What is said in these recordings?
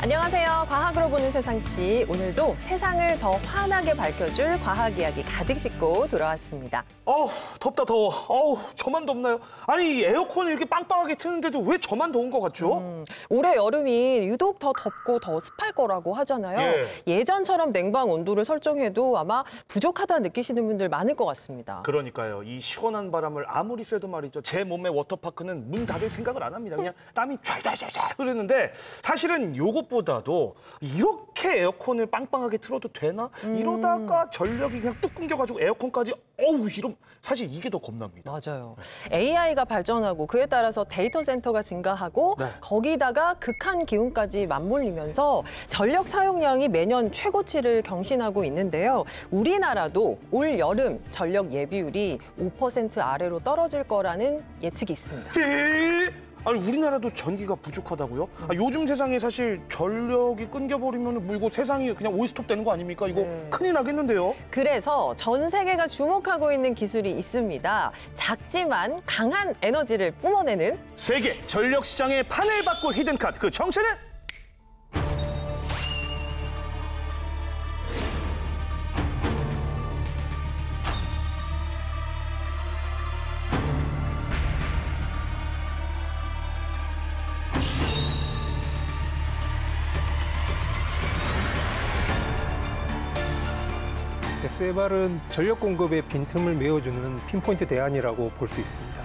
안녕하세요. 과학으로 보는 세상씨. 오늘도 세상을 더 환하게 밝혀줄 과학 이야기 가득 싣고 돌아왔습니다. 덥다 더워. 저만 덥나요? 아니 에어컨을 이렇게 빵빵하게 트는데도 왜 저만 더운 것 같죠? 올해 여름이 유독 더 덥고 더 습할 거라고 하잖아요. 예전처럼 냉방 온도를 설정해도 아마 부족하다 느끼시는 분들 많을 것 같습니다. 그러니까요. 이 시원한 바람을 아무리 쐬도 말이죠. 제 몸의 워터파크는 문 닫을 생각을 안 합니다. 그냥 땀이 쫙쫙쫙 흐르는데 사실은 요것보다도 이렇게 에어컨을 빵빵하게 틀어도 되나? 이러다가 전력이 그냥 뚝 끊겨가지고 에어컨까지 이런 사실 이게 더 겁납니다. 맞아요. AI가 발전하고 그에 따라서 데이터 센터가 증가하고 거기다가 극한 기온까지 맞물리면서 전력 사용량이 매년 최고치를 경신하고 있는데요. 우리나라도 올 여름 전력 예비율이 5% 아래로 떨어질 거라는 예측이 있습니다. 아니 우리나라도 전기가 부족하다고요? 요즘 세상에 사실 전력이 끊겨버리면 뭐 이거 세상이 그냥 오이스톱 되는 거 아닙니까? 이거 큰일 나겠는데요? 그래서 전 세계가 주목하고 있는 기술이 있습니다. 작지만 강한 에너지를 뿜어내는 세계 전력 시장의 판을 바꿀 히든카드, 그 정체는? SFR은 전력 공급의 빈틈을 메워주는 핀포인트 대안이라고 볼 수 있습니다.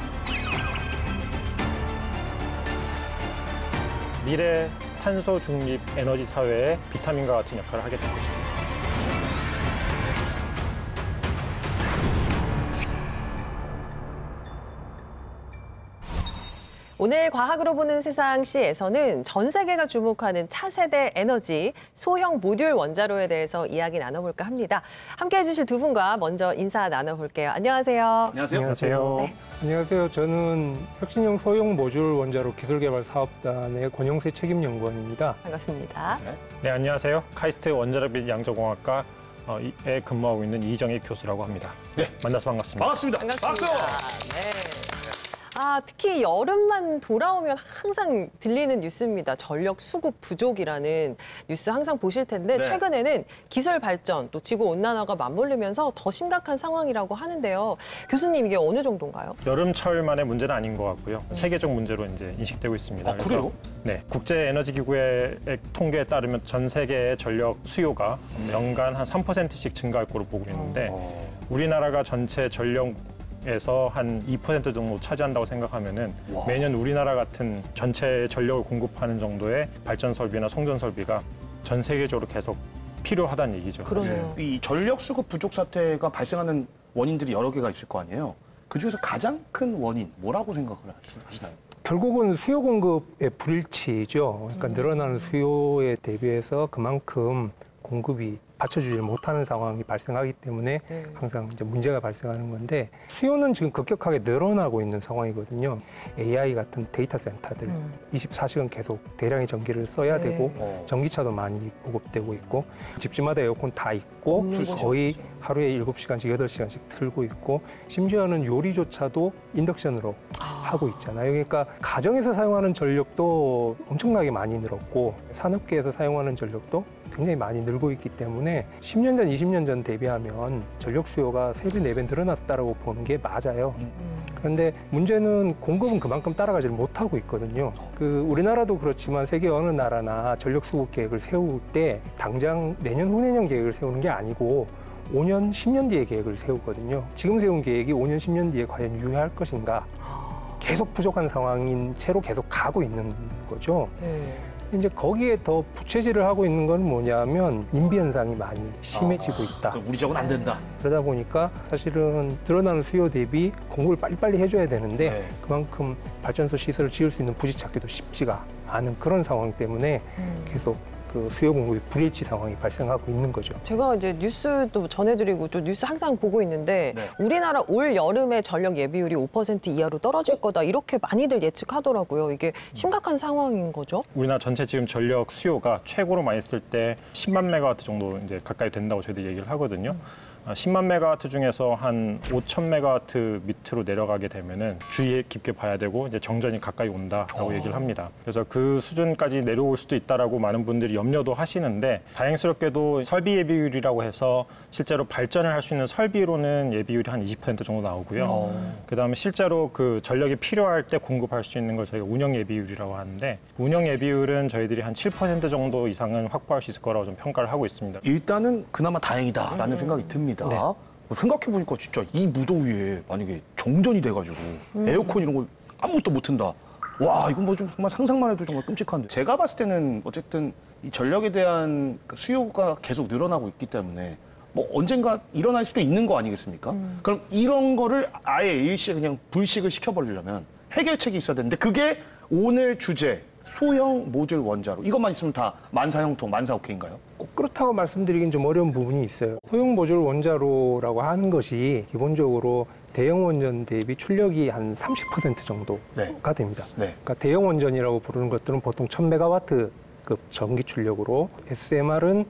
미래 탄소 중립 에너지 사회의 비타민과 같은 역할을 하게 될 것입니다. 오늘 과학으로 보는 세상시에서는 전 세계가 주목하는 차세대 에너지 소형 모듈 원자로에 대해서 이야기 나눠볼까 합니다. 함께해 주실 두 분과 먼저 인사 나눠볼게요. 안녕하세요. 안녕하세요. 안녕하세요. 네. 안녕하세요. 저는 혁신형 소형 모듈 원자로 기술개발사업단의 권영세 책임연구원입니다. 반갑습니다. 네, 안녕하세요. 카이스트 원자력 및 양자공학과에 근무하고 있는 이정희 교수라고 합니다. 네, 만나서 반갑습니다. 반갑습니다. 반갑습니다. 박수! 네. 특히 여름만 돌아오면 항상 들리는 뉴스입니다. 전력 수급 부족이라는 뉴스 항상 보실 텐데 최근에는 기술 발전, 또 지구 온난화가 맞물리면서 더 심각한 상황이라고 하는데요. 교수님, 이게 어느 정도인가요? 여름철만의 문제는 아닌 것 같고요. 세계적 문제로 이제 인식되고 있습니다. 그래요? 네, 국제에너지기구의 통계에 따르면 전 세계의 전력 수요가 연간 한 3%씩 증가할 거로 보고 있는데 우리나라가 전체 전력에서 한 2% 정도 차지한다고 생각하면은 매년 우리나라 같은 전체 전력을 공급하는 정도의 발전 설비나 송전 설비가 전 세계적으로 계속 필요하다는 얘기죠. 그러네요. 이 전력 수급 부족 사태가 발생하는 원인들이 여러 개가 있을 거 아니에요? 그중에서 가장 큰 원인 뭐라고 생각을 하시나요? 결국은 수요 공급의 불일치죠. 그러니까 늘어나는 수요에 대비해서 그만큼 공급이 받쳐주지 못하는 상황이 발생하기 때문에 항상 이제 문제가 발생하는 건데 수요는 지금 급격하게 늘어나고 있는 상황이거든요. AI 같은 데이터 센터들 24시간 계속 대량의 전기를 써야 되고 전기차도 많이 보급되고 있고 집집마다 에어컨 다 있고 거의 하루에 7시간씩, 8시간씩 틀고 있고 심지어는 요리조차도 인덕션으로 하고 있잖아요. 그러니까 가정에서 사용하는 전력도 엄청나게 많이 늘었고 산업계에서 사용하는 전력도 굉장히 많이 늘고 있기 때문에 10년 전, 20년 전 대비하면 전력 수요가 3배, 4배 늘어났다고 보는 게 맞아요. 그런데 문제는 공급은 그만큼 따라가지 못하고 있거든요. 우리나라도 그렇지만 세계 어느 나라나 전력 수급 계획을 세울 때 당장 내년, 후내년 계획을 세우는 게 아니고 5년, 10년 뒤에 계획을 세우거든요. 지금 세운 계획이 5년, 10년 뒤에 과연 유효할 것인가? 계속 부족한 상황인 채로 계속 가고 있는 거죠. 이제 거기에 더 부채질을 하고 있는 건 뭐냐면 인비 현상이 많이 심해지고 있다. 우리 적은 안 된다. 그러다 보니까 사실은 늘어나는 수요 대비 공급을 빨리빨리 해줘야 되는데 그만큼 발전소 시설을 지을 수 있는 부지 찾기도 쉽지가 않은 그런 상황 때문에 계속 그 수요 공급이 불일치 상황이 발생하고 있는 거죠. 제가 이제 뉴스도 전해드리고 또 뉴스 항상 보고 있는데 우리나라 올 여름에 전력 예비율이 5% 이하로 떨어질 거다 이렇게 많이들 예측하더라고요. 이게 심각한 상황인 거죠? 우리나라 전체 지금 전력 수요가 최고로 많이 쓸 때 10만 메가와트 정도 이제 가까이 된다고 저희들이 얘기를 하거든요. 10만 메가와트 중에서 한 5천 메가와트 밑으로 내려가게 되면은 주의 깊게 봐야 되고 이제 정전이 가까이 온다라고 얘기를 합니다. 그래서 그 수준까지 내려올 수도 있다라고 많은 분들이 염려도 하시는데 다행스럽게도 설비 예비율이라고 해서 실제로 발전을 할 수 있는 설비로는 예비율이 한 20% 정도 나오고요. 그다음에 실제로 그 전력이 필요할 때 공급할 수 있는 걸 저희가 운영 예비율이라고 하는데 운영 예비율은 저희들이 한 7% 정도 이상은 확보할 수 있을 거라고 좀 평가를 하고 있습니다. 일단은 그나마 다행이다라는 생각이 듭니다. 네. 생각해보니까 진짜 이 무더위에 만약에 정전이 돼가지고 에어컨 이런 걸 아무것도 못 튼다. 와, 이건 뭐 좀 정말 상상만 해도 정말 끔찍한데. 제가 봤을 때는 어쨌든 이 전력에 대한 그 수요가 계속 늘어나고 있기 때문에 뭐 언젠가 일어날 수도 있는 거 아니겠습니까? 그럼 이런 거를 아예 일시에 그냥 불식을 시켜버리려면 해결책이 있어야 되는데 그게 오늘 주제 소형 모듈 원자로 이것만 있으면 다 만사형통, 만사오케인가요? 꼭 그렇다고 말씀드리긴 좀 어려운 부분이 있어요. 소형 모듈 원자로라고 하는 것이 기본적으로 대형 원전 대비 출력이 한 30% 정도가 됩니다. 네. 그러니까 대형 원전이라고 부르는 것들은 보통 1000메가와트급 전기 출력으로 SMR은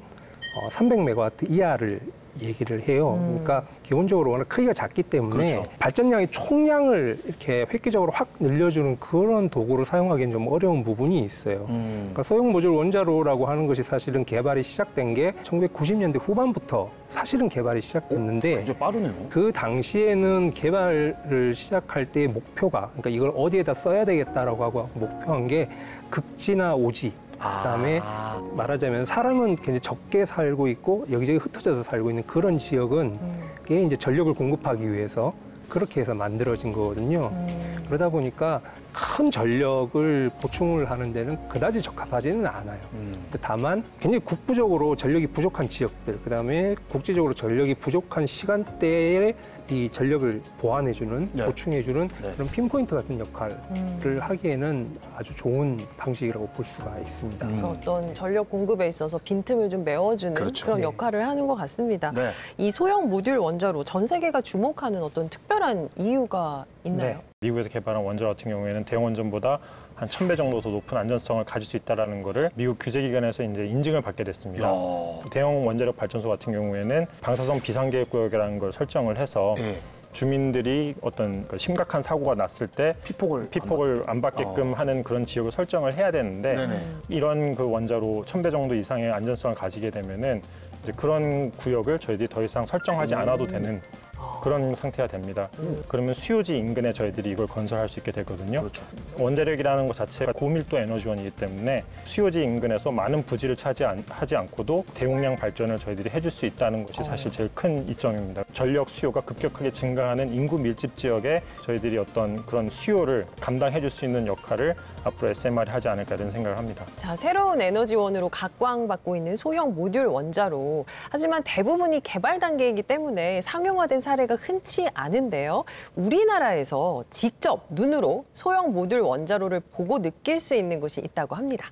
300메가와트 이하를 얘기를 해요. 그러니까 기본적으로 워낙 크기가 작기 때문에 그렇죠. 발전량의 총량을 이렇게 획기적으로 확 늘려주는 그런 도구를 사용하기는 좀 어려운 부분이 있어요. 그러니까 소형 모듈 원자로라고 하는 것이 사실은 개발이 시작된 게 1990년대 후반부터 사실은 개발이 시작됐는데 굉장히 빠르네요. 그 당시에는 개발을 시작할 때의 목표가 그러니까 이걸 어디에다 써야 되겠다라고 하고 목표한 게 극지나 오지 그다음에 말하자면 사람은 굉장히 적게 살고 있고 여기저기 흩어져서 살고 있는 그런 지역은 게 이제 전력을 공급하기 위해서 그렇게 해서 만들어진 거거든요. 그러다 보니까 큰 전력을 보충을 하는 데는 그다지 적합하지는 않아요. 다만 굉장히 국부적으로 전력이 부족한 지역들, 그다음에 국제적으로 전력이 부족한 시간대에 이 전력을 보완해주는, 네. 보충해주는 네. 그런 핀포인트 같은 역할을 하기에는 아주 좋은 방식이라고 볼 수가 있습니다. 어떤 전력 공급에 있어서 빈틈을 좀 메워주는 그렇죠. 그런 네. 역할을 하는 것 같습니다. 네. 이 소형 모듈 원자로 전 세계가 주목하는 어떤 특별한 이유가 있나요? 네. 미국에서 개발한 원자로 같은 경우에는 대형 원전보다 한 1000배 정도 더 높은 안전성을 가질 수 있다는 거를 미국 규제기관에서 이제 인증을 받게 됐습니다. 야. 대형 원자력 발전소 같은 경우에는 방사성 비상계획구역이라는 걸 설정을 해서 네. 주민들이 어떤 그 심각한 사고가 났을 때 피폭을 안 받게끔 하는 그런 지역을 설정을 해야 되는데 네네. 이런 그 원자로 1000배 정도 이상의 안전성을 가지게 되면은 이제 그런 구역을 저희들이 더 이상 설정하지 않아도 되는 그런 상태가 됩니다. 그러면 수요지 인근에 저희들이 이걸 건설할 수 있게 되거든요. 그렇죠. 원자력이라는 것 자체가 고밀도 에너지원이기 때문에 수요지 인근에서 많은 부지를 차지하지 않고도 대용량 발전을 저희들이 해줄 수 있다는 것이 사실 제일 큰 이점입니다. 전력 수요가 급격하게 증가하는 인구 밀집 지역에 저희들이 어떤 그런 수요를 감당해줄 수 있는 역할을 앞으로 SMR이 하지 않을까 이런 생각을 합니다. 자, 새로운 에너지원으로 각광받고 있는 소형 모듈 원자로. 하지만 대부분이 개발 단계이기 때문에 상용화된 사례가 흔치 않은데요. 우리나라에서 직접 눈으로 소형 모듈 원자로를 보고 느낄 수 있는 곳이 있다고 합니다.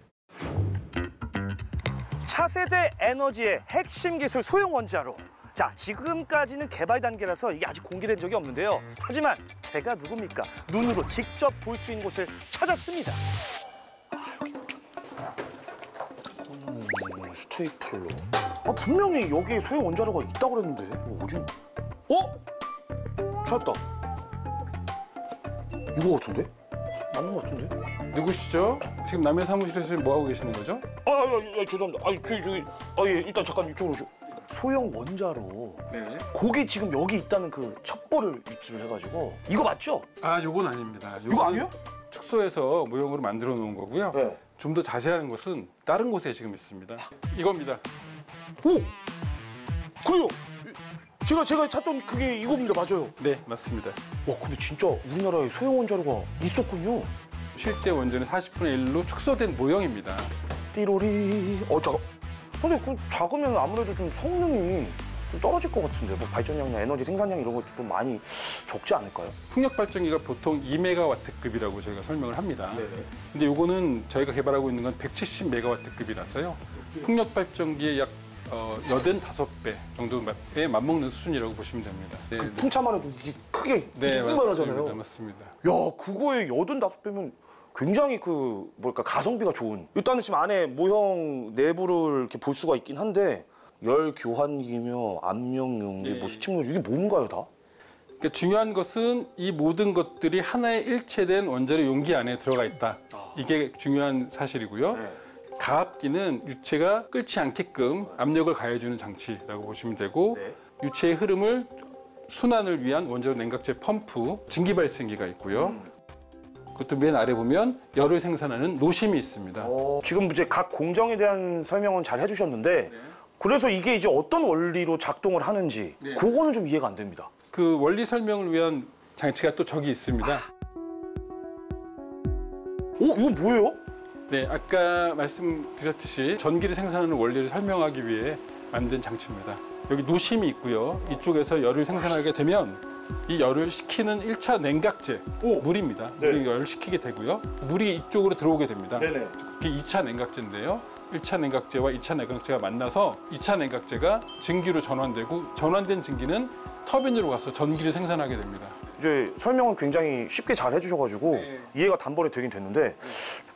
차세대 에너지의 핵심 기술 소형 원자로. 자, 지금까지는 개발 단계라서 이게 아직 공개된 적이 없는데요. 하지만 제가 누굽니까? 눈으로 직접 볼 수 있는 곳을 찾았습니다. 여기. 스테이플러. 분명히 여기에 소형 원자로가 있다고 그랬는데 이거 어디? 찾았다. 이거 같은데? 맞는 것 같은데? 누구시죠? 지금 남의 사무실에서 뭐 하고 계시는 거죠? 죄송합니다. 일단 잠깐 이쪽으로 오시오. 소형 원자로. 네. 거기 지금 여기 있다는 그 첩보를 입수를 해가지고 이거 맞죠? 아, 요건 아닙니다. 이거 아니에요? 축소해서 모형으로 만들어 놓은 거고요. 네. 좀 더 자세한 것은 다른 곳에 지금 있습니다. 이겁니다. 오! 그래요! 제가 찾던 그게 이겁니다. 맞아요. 네, 맞습니다. 와, 근데 진짜 우리나라에 소형 원자로가 있었군요. 실제 원전의 40분의 1로 축소된 모형입니다. 띠로리. 잠깐. 근데 그 작으면 아무래도 좀 성능이 좀 떨어질 것 같은데 뭐 발전량이나 에너지 생산량 이런 것도 좀 많이 적지 않을까요? 풍력 발전기가 보통 2메가와트급이라고 저희가 설명을 합니다. 근데 요거는 저희가 개발하고 있는 건 170메가와트급이라서요. 풍력 발전기의 약 85배 정도에 맞먹는 수준이라고 보시면 됩니다. 네, 네. 풍차만 해도 이게 크게 네, 이만하잖아요. 맞습니다. 야, 그거에 85배면 굉장히 가성비가 좋은. 일단은 지금 안에 모형 내부를 이렇게 볼 수가 있긴 한데 열 교환기며 압력 용기, 뭐 스팀 용기, 이게 뭔가요, 다? 그러니까 중요한 것은 이 모든 것들이 하나의 일체된 원자력 용기 안에 들어가 있다. 이게 중요한 사실이고요. 가압기는 유체가 끓지 않게끔 압력을 가해주는 장치라고 보시면 되고 유체의 흐름을 순환을 위한 원자력 냉각제 펌프, 증기 발생기가 있고요. 그것도 맨 아래 보면 열을 생산하는 노심이 있습니다. 지금 이제 각 공정에 대한 설명은 잘 해주셨는데 그래서 이게 이제 어떤 원리로 작동을 하는지 그거는 좀 이해가 안 됩니다. 그 원리 설명을 위한 장치가 또 저기 있습니다. 이거 뭐예요? 네, 아까 말씀드렸듯이 전기를 생산하는 원리를 설명하기 위해 만든 장치입니다. 여기 노심이 있고요. 이쪽에서 열을 생산하게 되면 이 열을 식히는 1차 냉각제, 물입니다. 물이 열을 식히게 되고요. 물이 이쪽으로 들어오게 됩니다. 그게 2차 냉각제인데요. 1차 냉각제와 2차 냉각제가 만나서 2차 냉각제가 증기로 전환되고 전환된 증기는 터빈으로 가서 전기를 생산하게 됩니다. 이제 설명을 굉장히 쉽게 잘 해주셔가지고 이해가 단번에 되긴 됐는데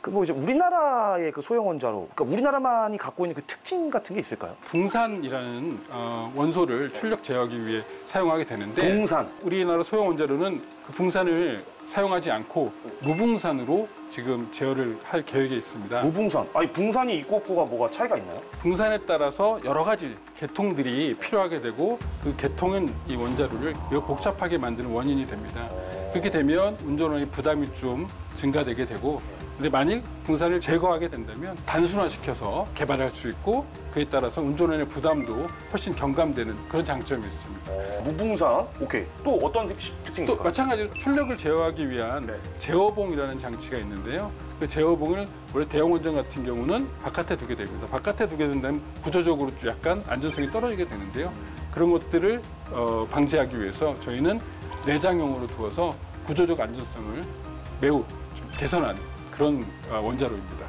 그 뭐 이제 우리나라의 그 소형 원자로, 그러니까 우리나라만이 갖고 있는 그 특징 같은 게 있을까요? 붕산이라는 원소를 출력 제어하기 위해 사용하게 되는데 붕산. 우리나라 소형 원자로는 그 붕산을 사용하지 않고 무붕산으로 지금 제어를 할 계획에 있습니다. 무붕산. 아니 붕산이 있고 없고가 뭐가 차이가 있나요? 붕산에 따라서 여러 가지 계통들이 필요하게 되고 그 계통은 이 원자로를 매우 복잡하게 만드는 원인이 됩니다. 그렇게 되면 운전원의 부담이 좀 증가되게 되고 근데 만일 붕산을 제거하게 된다면 단순화시켜서 개발할 수 있고 그에 따라서 운전원의 부담도 훨씬 경감되는 그런 장점이 있습니다. 무붕산. 오케이. 또 어떤 특징이 또 있을까요? 마찬가지로 출력을 제어하기 위한 제어봉이라는 장치가 있는데요. 그 제어봉을 원래 대형 원전 같은 경우는 바깥에 두게 됩니다. 바깥에 두게 된다면 구조적으로 약간 안전성이 떨어지게 되는데요. 그런 것들을 방지하기 위해서 저희는 내장형으로 두어서 구조적 안전성을 매우 좀 개선한 그런 원자로입니다.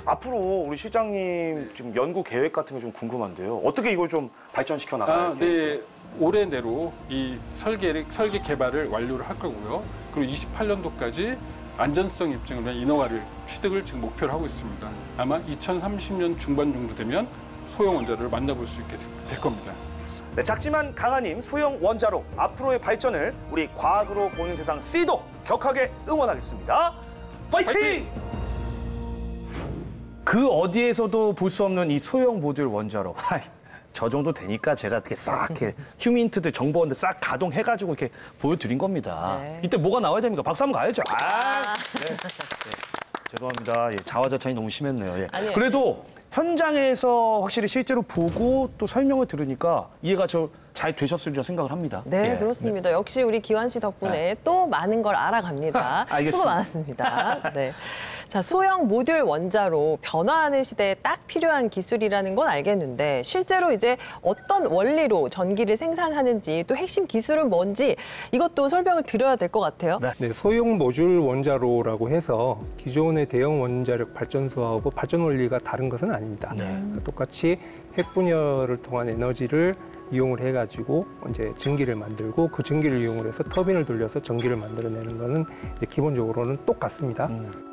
앞으로 우리 실장님 지금 연구 계획 같은 게 좀 궁금한데요. 어떻게 이걸 좀 발전시켜 나갈지. 네, 올해 내로 이 설계 개발을 완료를 할 거고요. 그리고 28년도까지 안전성 입증을 위한 인허가를 취득을 지금 목표로 하고 있습니다. 아마 2030년 중반 정도 되면 소형 원자로를 만나볼 수 있게 될 겁니다. 네, 작지만 강한 힘 소형 원자로 앞으로의 발전을 우리 과학으로 보는 세상 C도 격하게 응원하겠습니다. 파이팅! 그 어디에서도 볼 수 없는 이 소형 모듈 원자로. 저 정도 되니까 제가 이렇게 싹 이렇게 휴민트들 정보원들 싹 가동해가지고 이렇게 보여드린 겁니다. 이때 뭐가 나와야 됩니까? 박수 한번 가야죠. 네. 죄송합니다. 자화자찬이 너무 심했네요. 그래도 현장에서 확실히 실제로 보고 또 설명을 들으니까 이해가 잘 되셨으리라 생각을 합니다. 네, 그렇습니다. 역시 우리 기환 씨 덕분에 또 많은 걸 알아갑니다. 알겠습니다. 수고 많았습니다. 네. 자, 소형 모듈 원자로 변화하는 시대에 딱 필요한 기술이라는 건 알겠는데 실제로 이제 어떤 원리로 전기를 생산하는지 또 핵심 기술은 뭔지 이것도 설명을 드려야 될 것 같아요. 네, 소형 모듈 원자로라고 해서 기존의 대형 원자력 발전소하고 발전 원리가 다른 것은 아닙니다. 똑같이 핵 분열을 통한 에너지를 이용을 해가지고 이제 증기를 만들고 그 증기를 이용을 해서 터빈을 돌려서 전기를 만들어내는 거는 이제 기본적으로는 똑같습니다.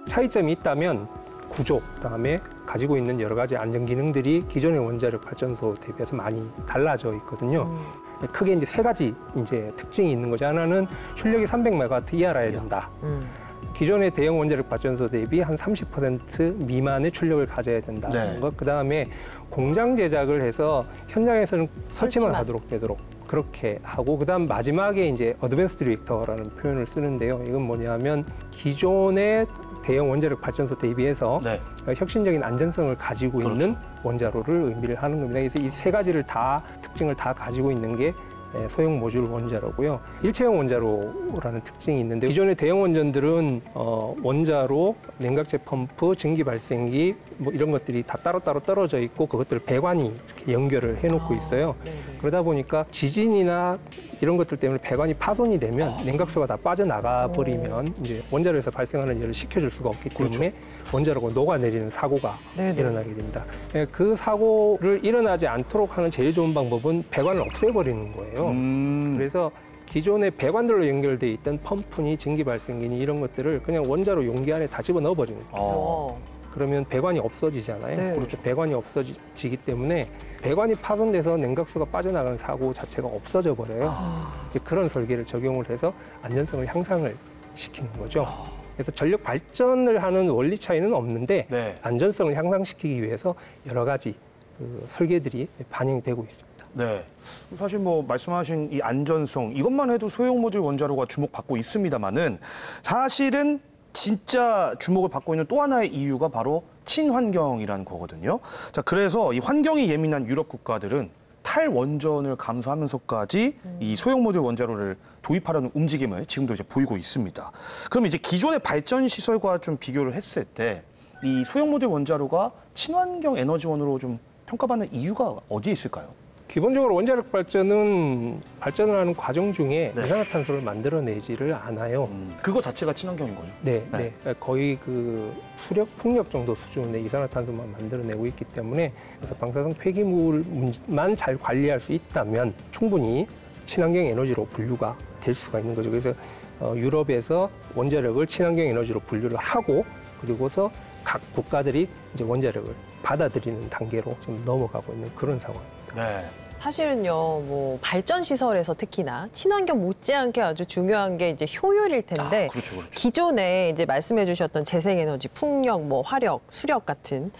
차이점이 있다면 구조, 그다음에 가지고 있는 여러 가지 안전 기능들이 기존의 원자력 발전소 대비해서 많이 달라져 있거든요. 크게 이제 세 가지 이제 특징이 있는 거죠. 하나는 출력이 300메가와트 이하라야 된다. 기존의 대형 원자력 발전소 대비 한 30% 미만의 출력을 가져야 된다는 것. 그다음에 공장 제작을 해서 현장에서는 설치만 하도록 되도록 그렇게 하고 그다음 마지막에 이제 어드밴스드 리액터라는 표현을 쓰는데요. 이건 뭐냐면 기존의 대형 원자력 발전소 대비해서 혁신적인 안전성을 가지고 있는 원자로를 의미를 하는 겁니다. 그래서 이 세 가지를 다 특징을 다 가지고 있는 게 소형 모듈 원자로고요. 일체형 원자로라는 특징이 있는데 기존의 대형 원전들은 원자로, 냉각제 펌프, 증기 발생기 뭐 이런 것들이 다 따로따로 떨어져 있고 그것들을 배관이 이렇게 연결을 해놓고 있어요. 그러다 보니까 지진이나 이런 것들 때문에 배관이 파손이 되면 냉각수가 다 빠져나가 버리면 이제 원자로에서 발생하는 열을 식혀줄 수가 없기 때문에 원자로가 녹아내리는 사고가 일어나게 됩니다. 그 사고를 일어나지 않도록 하는 제일 좋은 방법은 배관을 없애버리는 거예요. 그래서 기존의 배관들로 연결돼 있던 펌프니 증기 발생기니 이런 것들을 그냥 원자로 용기 안에 다 집어넣어 버리는 거예요. 그러면 배관이 없어지잖아요. 네. 그렇죠. 배관이 없어지기 때문에 배관이 파손돼서 냉각수가 빠져나가는 사고 자체가 없어져 버려요. 이제 그런 설계를 적용을 해서 안전성을 향상을 시키는 거죠. 그래서 전력 발전을 하는 원리 차이는 없는데 네. 안전성을 향상시키기 위해서 여러 가지 그 설계들이 반영이 되고 있습니다. 네. 사실 뭐 말씀하신 이 안전성 이것만 해도 소형 모듈 원자로가 주목받고 있습니다만은 사실은 진짜 주목을 받고 있는 또 하나의 이유가 바로 친환경이라는 거거든요. 자, 그래서 이 환경이 예민한 유럽 국가들은 탈원전을 감수하면서까지 이 소형 모듈 원자로를 도입하려는 움직임을 지금도 이제 보이고 있습니다. 그럼 이제 기존의 발전 시설과 좀 비교를 했을 때 이 소형 모듈 원자로가 친환경 에너지원으로 좀 평가받는 이유가 어디에 있을까요? 기본적으로 원자력 발전은 발전을 하는 과정 중에 네. 이산화탄소를 만들어내지를 않아요. 그거 자체가 친환경인 거죠? 네, 네. 네. 거의 그 수력, 풍력 정도 수준의 이산화탄소만 만들어내고 있기 때문에 그래서 방사성 폐기물만 잘 관리할 수 있다면 충분히 친환경 에너지로 분류가 될 수가 있는 거죠. 그래서 유럽에서 원자력을 친환경 에너지로 분류를 하고 그리고서 각 국가들이 이제 원자력을 받아들이는 단계로 좀 넘어가고 있는 그런 상황입니다. 네. 사실은요, 뭐 발전 시설에서 특히나 친환경 못지않게 아주 중요한 게 이제 효율일 텐데, 그렇죠, 그렇죠. 기존에 이제 말씀해주셨던 재생에너지, 풍력, 뭐 화력, 수력 같은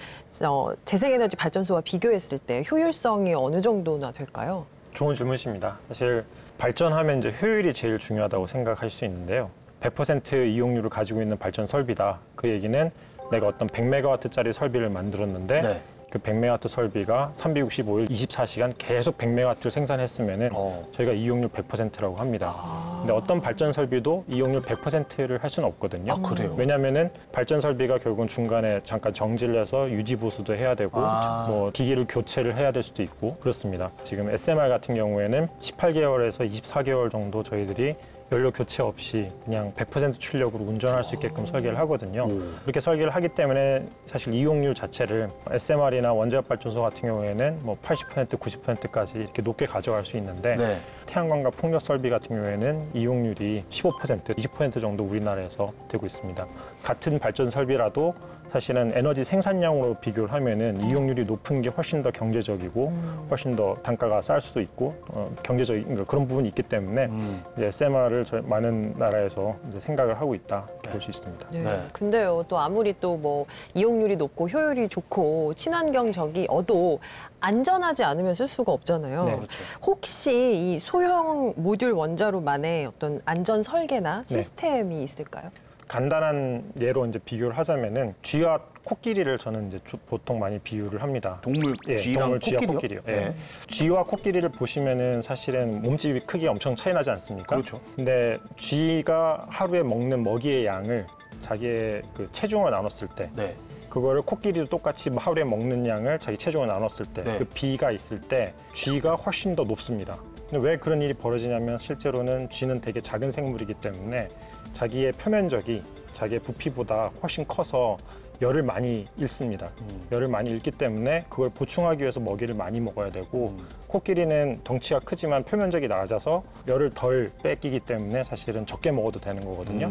재생에너지 발전소와 비교했을 때 효율성이 어느 정도나 될까요? 좋은 질문이십니다. 사실 발전하면 이제 효율이 제일 중요하다고 생각할 수 있는데요. 100% 이용률을 가지고 있는 발전 설비다. 그 얘기는 내가 어떤 100메가와트짜리 설비를 만들었는데 네. 그 100메가와트 설비가 365일 24시간 계속 100메가와트를 생산했으면은 저희가 이용률 100%라고 합니다. 근데 어떤 발전 설비도 이용률 100%를 할 수는 없거든요. 아, 그래요? 왜냐면은 발전 설비가 결국은 중간에 잠깐 정지를 해서 유지 보수도 해야 되고 뭐 기기를 교체를 해야 될 수도 있고 그렇습니다. 지금 SMR 같은 경우에는 18개월에서 24개월 정도 저희들이 연료 교체 없이 그냥 100% 출력으로 운전할 수 있게끔 설계를 하거든요. 그렇게 설계를 하기 때문에 사실 이용률 자체를 SMR이나 원자력 발전소 같은 경우에는 뭐 80%, 90%까지 이렇게 높게 가져갈 수 있는데 네. 태양광과 풍력 설비 같은 경우에는 이용률이 15%, 20% 정도 우리나라에서 되고 있습니다. 같은 발전 설비라도 사실은 에너지 생산량으로 비교를 하면은 이용률이 높은 게 훨씬 더 경제적이고 훨씬 더 단가가 쌀 수도 있고 경제적인 그러니까 그런 부분이 있기 때문에 이제 SMR을 많은 나라에서 이제 생각을 하고 있다 볼 수 있습니다. 네. 네. 근데요, 또 아무리 또 뭐 이용률이 높고 효율이 좋고 친환경적이어도 안전하지 않으면 쓸 수가 없잖아요. 네. 그렇죠. 혹시 이 소형 모듈 원자로만의 어떤 안전 설계나 시스템이 있을까요? 간단한 예로 이제 비교를 하자면은 쥐와 코끼리를 저는 이제 보통 많이 비유를 합니다. 동물 쥐랑 동물 쥐와 코끼리요? 코끼리요. 예. 네. 쥐와 코끼리를 보시면은 사실은 몸집이 크기 엄청 차이 나지 않습니까? 그렇죠. 근데 쥐가 하루에 먹는 먹이의 양을 자기의 그 체중을 나눴을 때 네. 그거를 코끼리도 똑같이 하루에 먹는 양을 자기 체중을 나눴을 때 네. 그 비가 있을 때 쥐가 훨씬 더 높습니다. 근데 왜 그런 일이 벌어지냐면 실제로는 쥐는 되게 작은 생물이기 때문에 자기의 표면적이 자기의 부피보다 훨씬 커서 열을 많이 잃습니다. 열을 많이 잃기 때문에 그걸 보충하기 위해서 먹이를 많이 먹어야 되고 코끼리는 덩치가 크지만 표면적이 낮아서 열을 덜 뺏기기 때문에 사실은 적게 먹어도 되는 거거든요.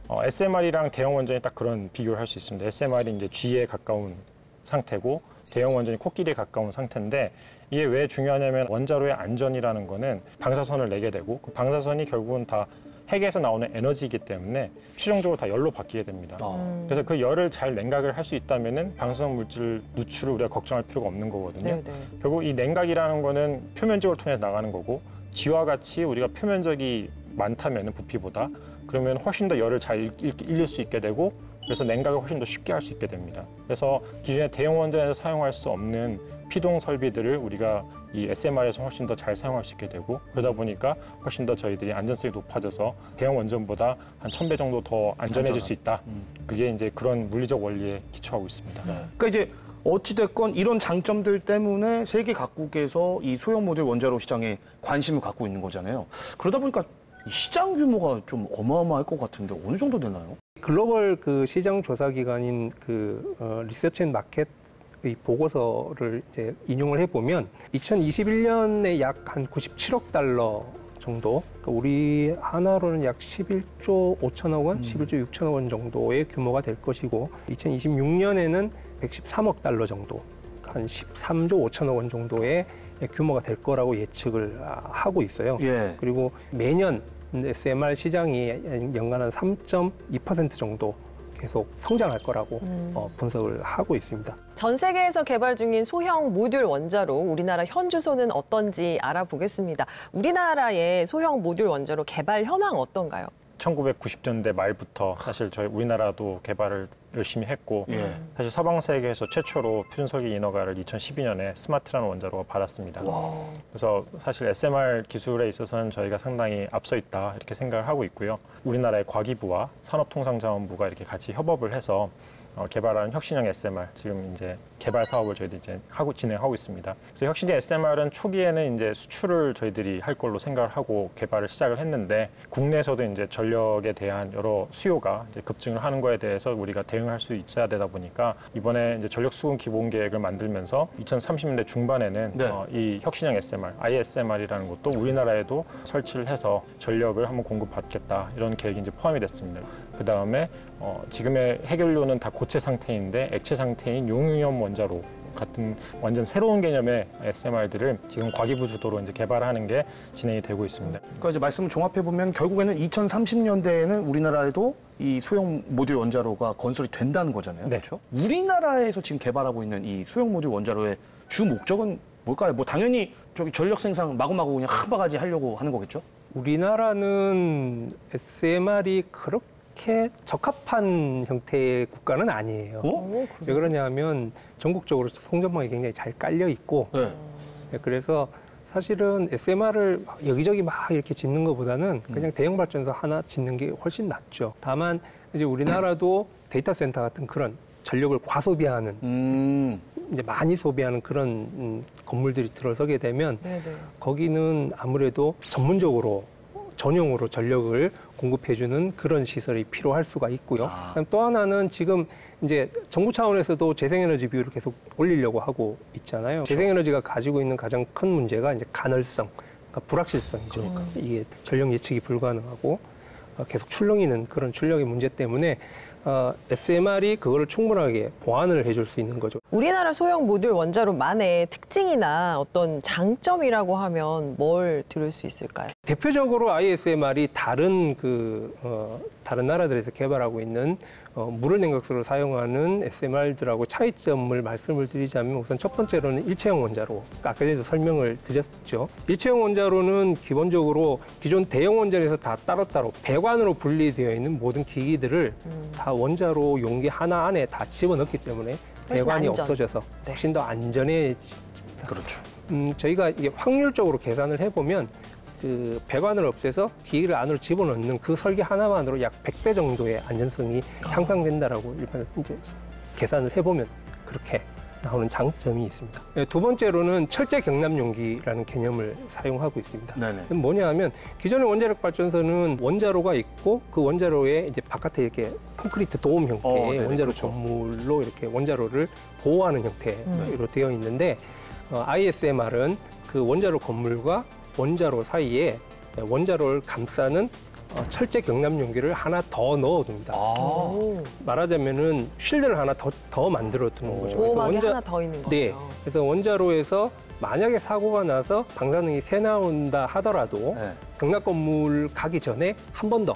SMR이랑 대형 원전이 딱 그런 비교를 할 수 있습니다. SMR이 이제 쥐에 가까운 상태고 대형 원전이 코끼리에 가까운 상태인데 이게 왜 중요하냐면 원자로의 안전이라는 거는 방사선을 내게 되고 그 방사선이 결국은 다 핵에서 나오는 에너지이기 때문에 최종적으로 다 열로 바뀌게 됩니다. 그래서 그 열을 잘 냉각을 할 수 있다면은 방사성 물질 누출을 우리가 걱정할 필요가 없는 거거든요. 네네. 결국 이 냉각이라는 거는 표면적을 통해서 나가는 거고 쥐와 같이 우리가 표면적이 많다면은 부피보다 그러면 훨씬 더 열을 잘 잃을 수 있게 되고 그래서 냉각을 훨씬 더 쉽게 할 수 있게 됩니다. 그래서 기존의 대형 원전에서 사용할 수 없는 피동 설비들을 우리가 이 SMR에서 훨씬 더 잘 사용할 수 있게 되고 그러다 보니까 훨씬 더 저희들이 안전성이 높아져서 대형 원전보다 한 1000배 정도 더 안전해질 수 있다. 그게 이제 그런 물리적 원리에 기초하고 있습니다. 그러니까 이제 어찌됐건 이런 장점들 때문에 세계 각국에서 이 소형 모듈 원자로 시장에 관심을 갖고 있는 거잖아요. 그러다 보니까 이 시장 규모가 좀 어마어마할 것 같은데 어느 정도 되나요? 글로벌 그 시장 조사 기관인 그 리서치 앤 마켓 이 보고서를 이제 인용을 해보면 2021년에 약 한 97억 달러 정도, 그러니까 우리 하나로는 약 11조 5천억 원, 11조 6천억 원 정도의 규모가 될 것이고 2026년에는 113억 달러 정도, 한 13조 5천억 원 정도의 규모가 될 거라고 예측을 하고 있어요. 예. 그리고 매년 SMR 시장이 연간 한 3.2% 정도 계속 성장할 거라고 분석을 하고 있습니다. 전 세계에서 개발 중인 소형 모듈 원자로 우리나라 현 주소는 어떤지 알아보겠습니다. 우리나라의 소형 모듈 원자로 개발 현황 어떤가요? 1990년대 말부터 사실 저희 우리나라도 개발을 열심히 했고 예. 사실 서방 세계에서 최초로 퓨전 설계 인허가를 2012년에 스마트라는 원자로가 받았습니다. 그래서 사실 SMR 기술에 있어서는 저희가 상당히 앞서 있다 이렇게 생각을 하고 있고요. 우리나라의 과기부와 산업통상자원부가 이렇게 같이 협업을 해서 개발하는 혁신형 SMR 지금 이제 개발 사업을 저희들이 이제 진행하고 있습니다. 그래서 혁신형 SMR은 초기에는 이제 수출을 저희들이 할 걸로 생각을 하고 개발을 시작을 했는데 국내에서도 이제 전력에 대한 여러 수요가 이제 급증을 하는 거에 대해서 우리가 대응할 수 있어야 되다 보니까 이번에 이제 전력 수급 기본 계획을 만들면서 2030년대 중반에는 네. 이 혁신형 SMR, ISMR이라는 것도 우리나라에도 설치를 해서 전력을 한번 공급받겠다 이런 계획이 이제 포함이 됐습니다. 그 다음에 지금의 해결료는 다 고체 상태인데 액체 상태인 용융염 원자로 같은 완전 새로운 개념의 SMR들을 지금 과기부 주도로 이제 개발하는 게 진행이 되고 있습니다. 그러니까 이제 말씀을 종합해 보면 결국에는 2030년대에는 우리나라에도 이 소형 모듈 원자로가 건설이 된다는 거잖아요. 네. 그렇죠? 우리나라에서 지금 개발하고 있는 이 소형 모듈 원자로의 주 목적은 뭘까요? 뭐 당연히 저기 전력 생산 마구마구 그냥 한 바가지 하려고 하는 거겠죠? 우리나라는 SMR이 그렇게 적합한 형태의 국가는 아니에요. 왜 그러냐면 전국적으로 송전망이 굉장히 잘 깔려 있고 네. 그래서 사실은 SMR을 여기저기 막 이렇게 짓는 것보다는 그냥 대형 발전소 하나 짓는 게 훨씬 낫죠. 다만 이제 우리나라도 데이터 센터 같은 그런 전력을 과소비하는 이제 많이 소비하는 그런 건물들이 들어서게 되면 네네. 거기는 아무래도 전문적으로 전용으로 전력을 공급해주는 그런 시설이 필요할 수가 있고요. 그다음 또 하나는 지금 이제 정부 차원에서도 재생에너지 비율을 계속 올리려고 하고 있잖아요. 그렇죠. 재생에너지가 가지고 있는 가장 큰 문제가 이제 가널성, 그러니까 불확실성이죠. 이게 전력 예측이 불가능하고 계속 출렁이는 그런 출력의 문제 때문에 SMR이 그거를 충분하게 보완을 해줄 수 있는 거죠. 우리나라 소형 모듈 원자로만의 특징이나 어떤 장점이라고 하면 뭘 들을 수 있을까요? 대표적으로 ISMR이 다른 다른 나라들에서 개발하고 있는 물을 냉각수로 사용하는 SMR들하고 차이점을 말씀을 드리자면 우선 첫 번째로는 일체형 원자로. 아까 전에도 설명을 드렸죠. 일체형 원자로는 기본적으로 기존 대형 원전에서 다 따로따로 배관으로 분리되어 있는 모든 기기들을 다 원자로 용기 하나 안에 다 집어넣기 때문에 배관이 없어져서 훨씬 더 안전해집니다. 그렇죠. 저희가 이게 확률적으로 계산을 해보면 그 배관을 없애서 기기를 안으로 집어넣는 그 설계 하나만으로 약 100배 정도의 안전성이 향상된다라고 일반 이제 계산을 해보면 그렇게 나오는 장점이 있습니다. 두 번째로는 철제 경납 용기라는 개념을 사용하고 있습니다. 네네. 뭐냐 하면 기존의 원자력 발전소는 원자로가 있고 그 원자로에 이제 바깥에 이렇게 콘크리트 도움 형태의 네네, 원자로 그렇죠. 건물로 이렇게 원자로를 보호하는 형태로 되어 있는데 ISMR은 그 원자로 건물과 원자로 사이에 원자로를 감싸는 철제 경납 용기를 하나 더 넣어둡니다. 말하자면은 쉴드를 하나 더 만들어 두는 거죠. 보호막이 하나 더 있는 거예요. 네, 그래서 원자로에서 만약에 사고가 나서 방사능이 새 나온다 하더라도 네. 경납 건물 가기 전에 한 번 더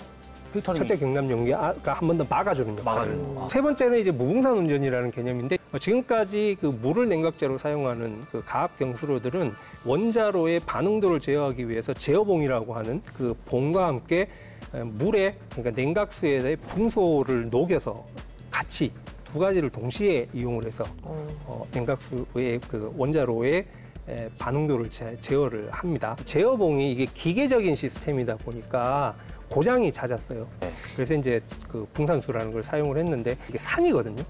철제 경납 용기가 한 번 더 막아주는 역할을. 막아주는 거. 세 번째는 이제 무붕산 운전이라는 개념인데 지금까지 그 물을 냉각제로 사용하는 그 가압 경수로들은 원자로의 반응도를 제어하기 위해서 제어봉이라고 하는 그 봉과 함께 물에 그러니까 냉각수에 붕소를 녹여서 같이 두 가지를 동시에 이용을 해서 냉각수의 그 원자로의 반응도를 제어를 합니다. 제어봉이 이게 기계적인 시스템이다 보니까 고장이 잦았어요. 그래서 이제 그 붕산수라는 걸 사용을 했는데 이게 산이거든요.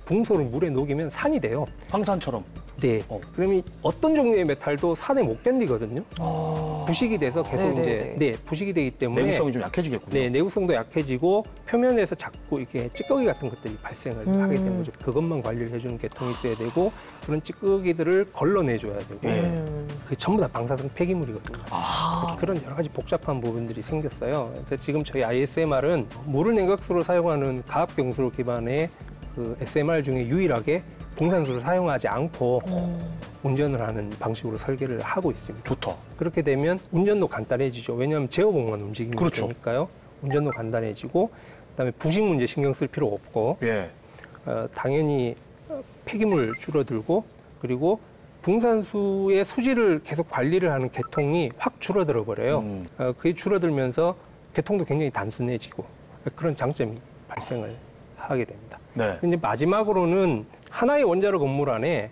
붕소를 물에 녹이면 산이 돼요. 황산처럼. 네. 그러면 어떤 종류의 메탈도 산에 못 견디거든요. 부식이 돼서 계속 이제 부식이 되기 때문에 내구성이 좀 약해지겠군요. 네, 내구성도 약해지고 표면에서 자꾸 이렇게 찌꺼기 같은 것들이 발생을 하게 되는 거죠. 그것만 관리를 해주는 계통이 있어야 되고 그런 찌꺼기들을 걸러내줘야 되고 그게 전부 다 방사성 폐기물이거든요. 그런 여러 가지 복잡한 부분들이 생겼어요. 그래서 지금 저희 ISMR은 물을 냉각수로 사용하는 가압경수로 기반의 그 SMR 중에 유일하게 붕산수를 사용하지 않고 운전을 하는 방식으로 설계를 하고 있습니다. 좋다. 그렇게 되면 운전도 간단해지죠. 왜냐하면 제어공만 움직이는 그렇죠. 거니까요. 운전도 간단해지고 그다음에 부식 문제 신경 쓸 필요 없고 예. 당연히 폐기물 줄어들고 그리고 붕산수의 수질을 계속 관리를 하는 개통이 확 줄어들어 버려요. 그게 줄어들면서 개통도 굉장히 단순해지고 그런 장점이 발생을 하게 됩니다. 네. 근데 마지막으로는 하나의 원자로 건물 안에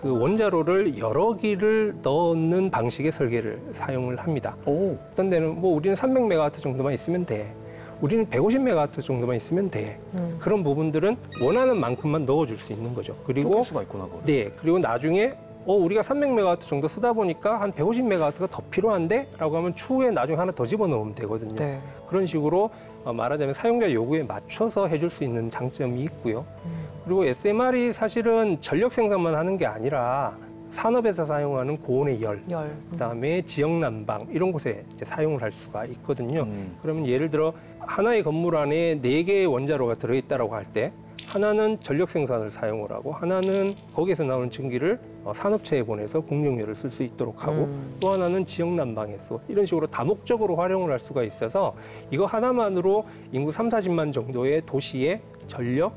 그 원자로를 여러 기를 넣는 방식의 설계를 사용을 합니다. 오. 어떤 데는 뭐 우리는 300메가와트 정도만 있으면 돼. 우리는 150메가와트 정도만 있으면 돼. 그런 부분들은 원하는 만큼만 넣어줄 수 있는 거죠. 그리고 수가 있구나, 그거. 네, 그리고 나중에 우리가 300메가와트 정도 쓰다 보니까 한 150메가와트가 더 필요한데? 라고 하면 추후에 나중에 하나 더 집어넣으면 되거든요. 네. 그런 식으로 말하자면 사용자 요구에 맞춰서 해줄 수 있는 장점이 있고요. 그리고 SMR이 사실은 전력 생산만 하는 게 아니라 산업에서 사용하는 고온의 열, 그다음에 지역 난방 이런 곳에 이제 사용을 할 수가 있거든요. 그러면 예를 들어 하나의 건물 안에 4개의 원자로가 들어있다라고 할 때 하나는 전력 생산을 사용을 하고 하나는 거기에서 나오는 전기를 산업체에 보내서 공정열을 쓸 수 있도록 하고 또 하나는 지역 난방에서 이런 식으로 다목적으로 활용을 할 수가 있어서 이거 하나만으로 인구 30-40만 정도의 도시에 전력,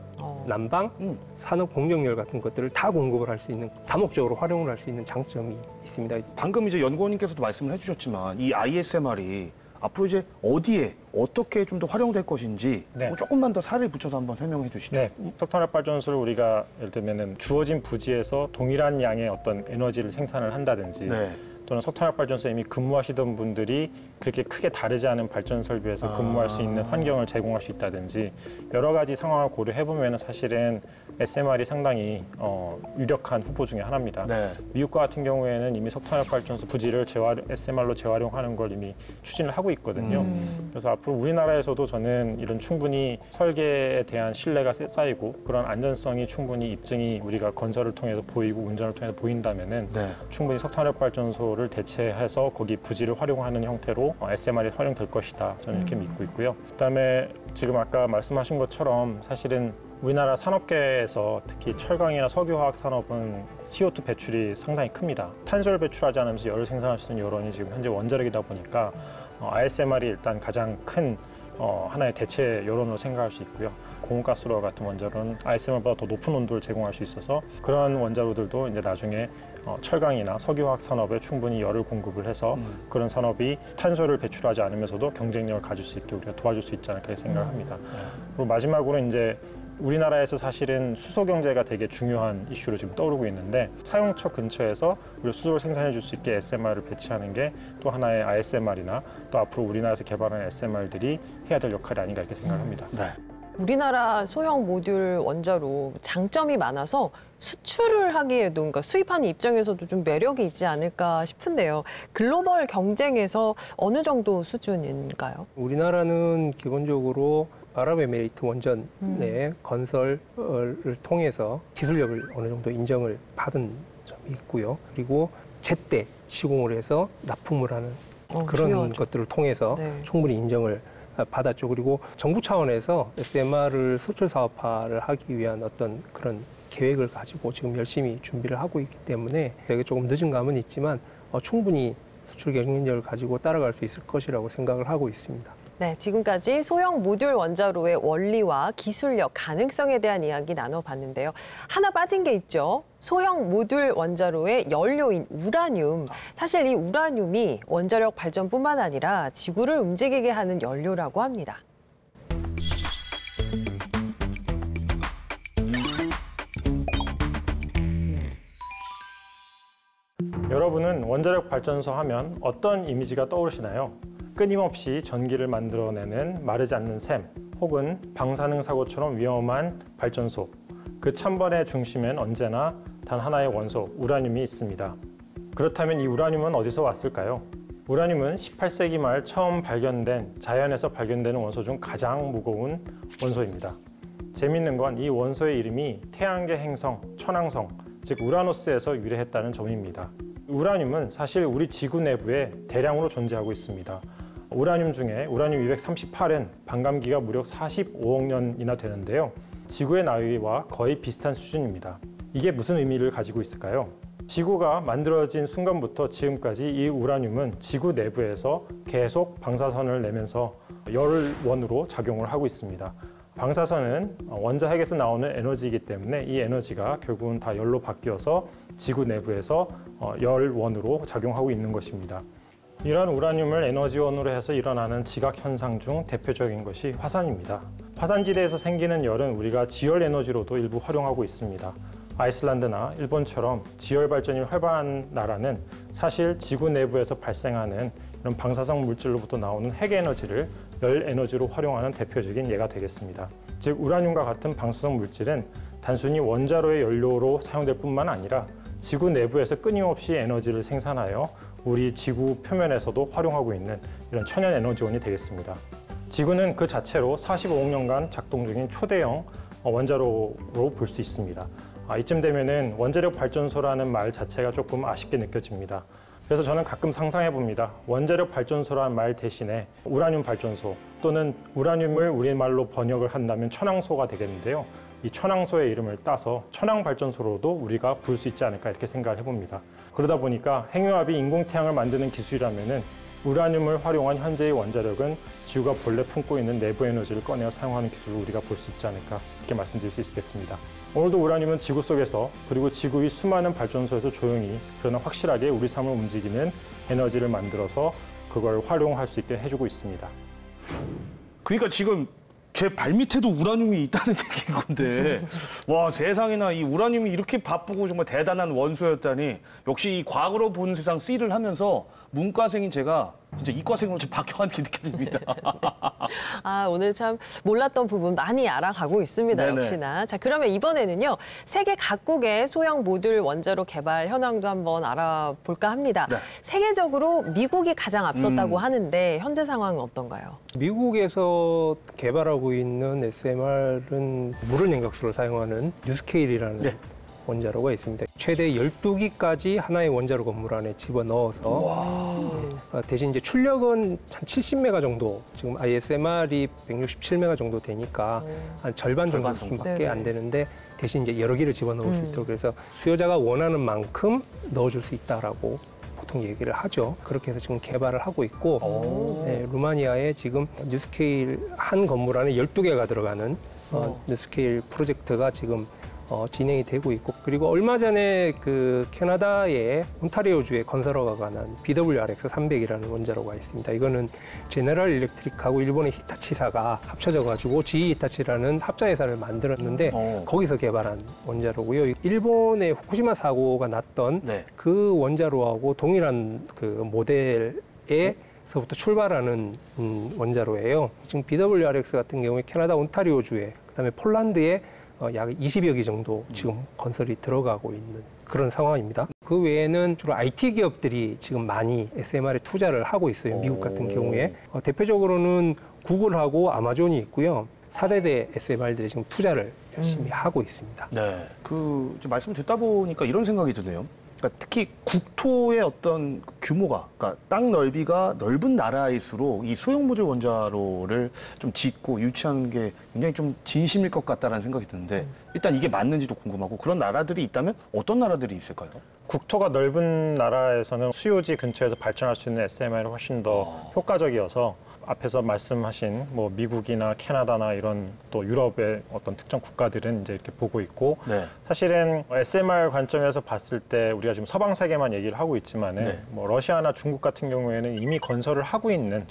난방, 산업 공정열 같은 것들을 다 공급을 할 수 있는 다목적으로 활용을 할 수 있는 장점이 있습니다. 방금 이제 연구원님께서도 말씀을 해주셨지만 이 ISMR이 앞으로 이제 어디에 어떻게 좀 더 활용될 것인지 네. 뭐 조금만 더 살을 붙여서 한번 설명해 주시죠. 네, 석탄화력 발전소를 우리가 예를 들면은 주어진 부지에서 동일한 양의 어떤 에너지를 생산을 한다든지 네. 또는 석탄화력 발전소에 이미 근무하시던 분들이 그렇게 크게 다르지 않은 발전 설비에서 근무할 수 있는 환경을 제공할 수 있다든지 여러 가지 상황을 고려해 보면 사실은 SMR이 상당히 유력한 후보 중에 하나입니다. 네. 미국과 같은 경우에는 이미 석탄화력 발전소 부지를 SMR로 재활용하는 걸 이미 추진을 하고 있거든요. 그래서 앞으로 우리나라에서도 저는 이런 충분히 설계에 대한 신뢰가 쌓이고 그런 안전성이 충분히 입증이 우리가 건설을 통해서 보이고 운전을 통해서 보인다면은 네. 충분히 석탄화력 발전소를 대체해서 거기 부지를 활용하는 형태로 SMR이 활용될 것이다. 저는 이렇게 믿고 있고요. 그다음에 지금 아까 말씀하신 것처럼 사실은 우리나라 산업계에서 특히 철강이나 석유화학 산업은 CO2 배출이 상당히 큽니다. 탄소를 배출하지 않으면서 열을 생산할 수 있는 요런이 지금 현재 원자력이다 보니까 ISMR이 일단 가장 큰 하나의 대체 요런으로 생각할 수 있고요. 고온가스炉와 같은 원자로는 ISMR보다 더 높은 온도를 제공할 수 있어서 그런 원자로들도 이제 나중에 철강이나 석유화학 산업에 충분히 열을 공급을 해서 그런 산업이 탄소를 배출하지 않으면서도 경쟁력을 가질 수 있게 우리가 도와줄 수 있지 않을까 생각을 합니다. 그리고 마지막으로 이제 우리나라에서 사실은 수소 경제가 되게 중요한 이슈로 지금 떠오르고 있는데 사용처 근처에서 우리가 수소를 생산해 줄 수 있게 SMR을 배치하는 게 또 하나의 ISMR이나 또 앞으로 우리나라에서 개발하는 SMR들이 해야 될 역할이 아닌가 이렇게 생각합니다. 네. 우리나라 소형 모듈 원자로 장점이 많아서 수출을 하기에도 그러니까 수입하는 입장에서도 좀 매력이 있지 않을까 싶은데요. 글로벌 경쟁에서 어느 정도 수준인가요? 우리나라는 기본적으로 아랍에미레이트 원전의 건설을 통해서 기술력을 어느 정도 인정을 받은 점이 있고요. 그리고 제때 시공을 해서 납품을 하는 그런 중요하죠. 것들을 통해서 네. 충분히 인정을 받았죠. 그리고 정부 차원에서 SMR을 수출 사업화를 하기 위한 어떤 그런 계획을 가지고 지금 열심히 준비를 하고 있기 때문에 되게 조금 늦은 감은 있지만 충분히 수출 경쟁력을 가지고 따라갈 수 있을 것이라고 생각을 하고 있습니다. 네, 지금까지 소형 모듈 원자로의 원리와 기술력, 가능성에 대한 이야기 나눠봤는데요. 하나 빠진 게 있죠. 소형 모듈 원자로의 연료인 우라늄. 사실 이 우라늄이 원자력 발전뿐만 아니라 지구를 움직이게 하는 연료라고 합니다. 여러분은 원자력 발전소 하면 어떤 이미지가 떠오르시나요? 끊임없이 전기를 만들어내는 마르지 않는 샘, 혹은 방사능 사고처럼 위험한 발전소. 그 찬반의 중심엔 언제나 단 하나의 원소, 우라늄이 있습니다. 그렇다면 이 우라늄은 어디서 왔을까요? 우라늄은 18세기 말 처음 발견된 자연에서 발견되는 원소 중 가장 무거운 원소입니다. 재미있는 건 이 원소의 이름이 태양계 행성, 천왕성, 즉 우라노스에서 유래했다는 점입니다. 우라늄은 사실 우리 지구 내부에 대량으로 존재하고 있습니다. 우라늄 중에 우라늄 238은 반감기가 무려 45억 년이나 되는데요. 지구의 나이와 거의 비슷한 수준입니다. 이게 무슨 의미를 가지고 있을까요? 지구가 만들어진 순간부터 지금까지 이 우라늄은 지구 내부에서 계속 방사선을 내면서 열원으로 작용을 하고 있습니다. 방사선은 원자핵에서 나오는 에너지이기 때문에 이 에너지가 결국은 다 열로 바뀌어서 지구 내부에서 열원으로 작용하고 있는 것입니다. 이런 우라늄을 에너지원으로 해서 일어나는 지각 현상 중 대표적인 것이 화산입니다. 화산지대에서 생기는 열은 우리가 지열 에너지로도 일부 활용하고 있습니다. 아이슬란드나 일본처럼 지열 발전이 활발한 나라는 사실 지구 내부에서 발생하는 이런 방사성 물질로부터 나오는 핵 에너지를 열 에너지로 활용하는 대표적인 예가 되겠습니다. 즉 우라늄과 같은 방사성 물질은 단순히 원자로의 연료로 사용될 뿐만 아니라 지구 내부에서 끊임없이 에너지를 생산하여 우리 지구 표면에서도 활용하고 있는 이런 천연 에너지원이 되겠습니다. 지구는 그 자체로 45억 년간 작동 중인 초대형 원자로로 볼 수 있습니다. 이쯤 되면은 원자력 발전소라는 말 자체가 조금 아쉽게 느껴집니다. 그래서 저는 가끔 상상해 봅니다. 원자력 발전소라는 말 대신에 우라늄 발전소 또는 우라늄을 우리말로 번역을 한다면 천황소가 되겠는데요. 이 천황소의 이름을 따서 천황발전소로도 우리가 부를 수 있지 않을까 이렇게 생각을 해봅니다. 그러다 보니까 핵융합이 인공태양을 만드는 기술이라면은 우라늄을 활용한 현재의 원자력은 지구가 본래 품고 있는 내부 에너지를 꺼내어 사용하는 기술을 우리가 볼 수 있지 않을까 이렇게 말씀드릴 수 있겠습니다. 오늘도 우라늄은 지구 속에서 그리고 지구의 수많은 발전소에서 조용히 그러나 확실하게 우리 삶을 움직이는 에너지를 만들어서 그걸 활용할 수 있게 해주고 있습니다. 그러니까 지금 제 발밑에도 우라늄이 있다는 얘기인 건데 와 세상에나 이 우라늄이 이렇게 바쁘고 정말 대단한 원소였다니 역시 이 과거로 본 세상 C를 하면서 문과생인 제가 진짜 이과생으로 좀 바뀌어가는 게 느껴집니다. 오늘 참 몰랐던 부분 많이 알아가고 있습니다. 네네. 역시나. 자, 그러면 이번에는요. 세계 각국의 소형 모듈 원자로 개발 현황도 한번 알아볼까 합니다. 네. 세계적으로 미국이 가장 앞섰다고 하는데 현재 상황은 어떤가요? 미국에서 개발하고 있는 SMR은 무른 냉각수를 사용하는 뉴스케일이라는 네. 원자로가 있습니다. 최대 12기까지 하나의 원자로 건물 안에 집어넣어서 대신 이제 출력은 한 70메가 정도, 지금 ISMR이 167메가 정도 되니까 한 절반 정도 수준밖에 네네. 안 되는데 대신 이제 여러 개를 집어넣을 수 있도록 그래서 수요자가 원하는 만큼 넣어줄 수 있다라고 보통 얘기를 하죠. 그렇게 해서 지금 개발을 하고 있고 네, 루마니아에 지금 뉴스케일 한 건물 안에 12개가 들어가는 뉴스케일 프로젝트가 지금 진행이 되고 있고 그리고 얼마 전에 그 캐나다의 온타리오주에 건설허가 관한 BWRX 300이라는 원자로가 있습니다. 이거는 제너럴 일렉트릭하고 일본의 히타치사가 합쳐져가지고 GE 히타치라는 합자회사를 만들었는데 거기서 개발한 원자로고요. 일본의 후쿠시마 사고가 났던 네. 그 원자로하고 동일한 그 모델의 서부터 출발하는 원자로예요. 지금 BWRX 같은 경우에 캐나다 온타리오주에 그다음에 폴란드에 약 20여 기 정도 지금 건설이 들어가고 있는 그런 상황입니다. 그 외에는 주로 IT 기업들이 지금 많이 SMR에 투자를 하고 있어요. 미국 같은 경우에. 대표적으로는 구글하고 아마존이 있고요. 4대대 SMR들이 지금 투자를 열심히 하고 있습니다. 네. 그 말씀 듣다 보니까 이런 생각이 드네요. 그러니까 특히 국토의 어떤 규모가, 그러니까 땅 넓이가 넓은 나라일수록 이 소형 모듈 원자로를 좀 짓고 유치하는 게 굉장히 좀 진심일 것 같다라는 생각이 드는데 일단 이게 맞는지도 궁금하고 그런 나라들이 있다면 어떤 나라들이 있을까요? 국토가 넓은 나라에서는 수요지 근처에서 발전할 수 있는 SMR이 훨씬 더 효과적이어서 앞에서 말씀하신 뭐 미국이나 캐나다나 이런 또 유럽의 어떤 특정 국가들은 이제 이렇게 보고 있고 네. 사실은 SMR 관점에서 봤을 때 우리가 지금 서방 세계만 얘기를 하고 있지만은 네. 뭐 러시아나 중국 같은 경우에는 이미 건설을 하고 있는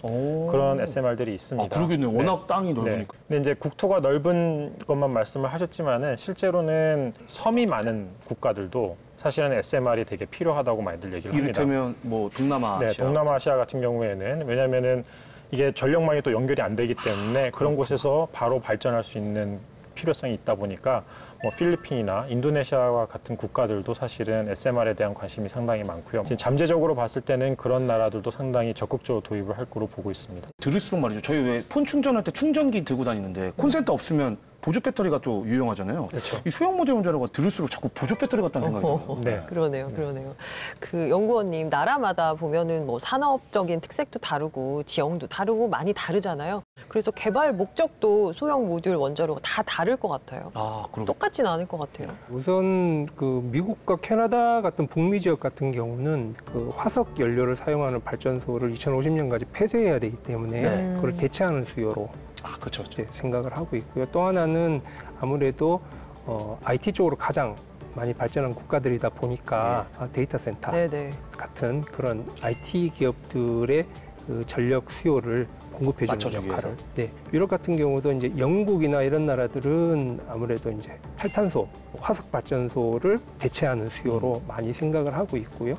그런 SMR들이 있습니다. 그러겠네요. 워낙 땅이 네. 넓으니까. 근데 이제 국토가 넓은 것만 말씀을 하셨지만은 실제로는 섬이 많은 국가들도 사실은 SMR이 되게 필요하다고 많이들 얘기를 합니다. 이를테면 뭐 동남아시아. 네, 동남아시아 같은 경우에는 왜냐면은 이게 전력망이 또 연결이 안 되기 때문에 그런 곳에서 바로 발전할 수 있는 필요성이 있다 보니까 뭐 필리핀이나 인도네시아와 같은 국가들도 사실은 SMR에 대한 관심이 상당히 많고요. 지금 잠재적으로 봤을 때는 그런 나라들도 상당히 적극적으로 도입을 할 거로 보고 있습니다. 들을수록 말이죠. 저희 왜 폰 충전할 때 충전기 들고 다니는데 콘센트 없으면 보조 배터리가 또 유용하잖아요. 그렇죠. 이 소형 모듈 원자로가 들을수록 자꾸 보조 배터리 같다는 생각이 들어요. 네. 그러네요, 그러네요. 그 연구원님, 나라마다 보면은 뭐 산업적인 특색도 다르고 지형도 다르고 많이 다르잖아요. 그래서 개발 목적도 소형 모듈 원자로가 다 다를 것 같아요. 아, 그렇 똑같진 않을 것 같아요. 우선 그 미국과 캐나다 같은 북미 지역 같은 경우는 그 화석 연료를 사용하는 발전소를 2050년까지 폐쇄해야 되기 때문에 네. 그걸 대체하는 수요로 아, 그렇죠. 이제 생각을 하고 있고요. 또 하나는 아무래도 IT 쪽으로 가장 많이 발전한 국가들이다 보니까 데이터 센터 네네. 같은 그런 IT 기업들의 그 전력 수요를 공급해주는 맞춰주기 역할을. 위해서. 네. 유럽 같은 경우도 이제 영국이나 이런 나라들은 아무래도 이제 탈탄소, 화석 발전소를 대체하는 수요로 많이 생각을 하고 있고요.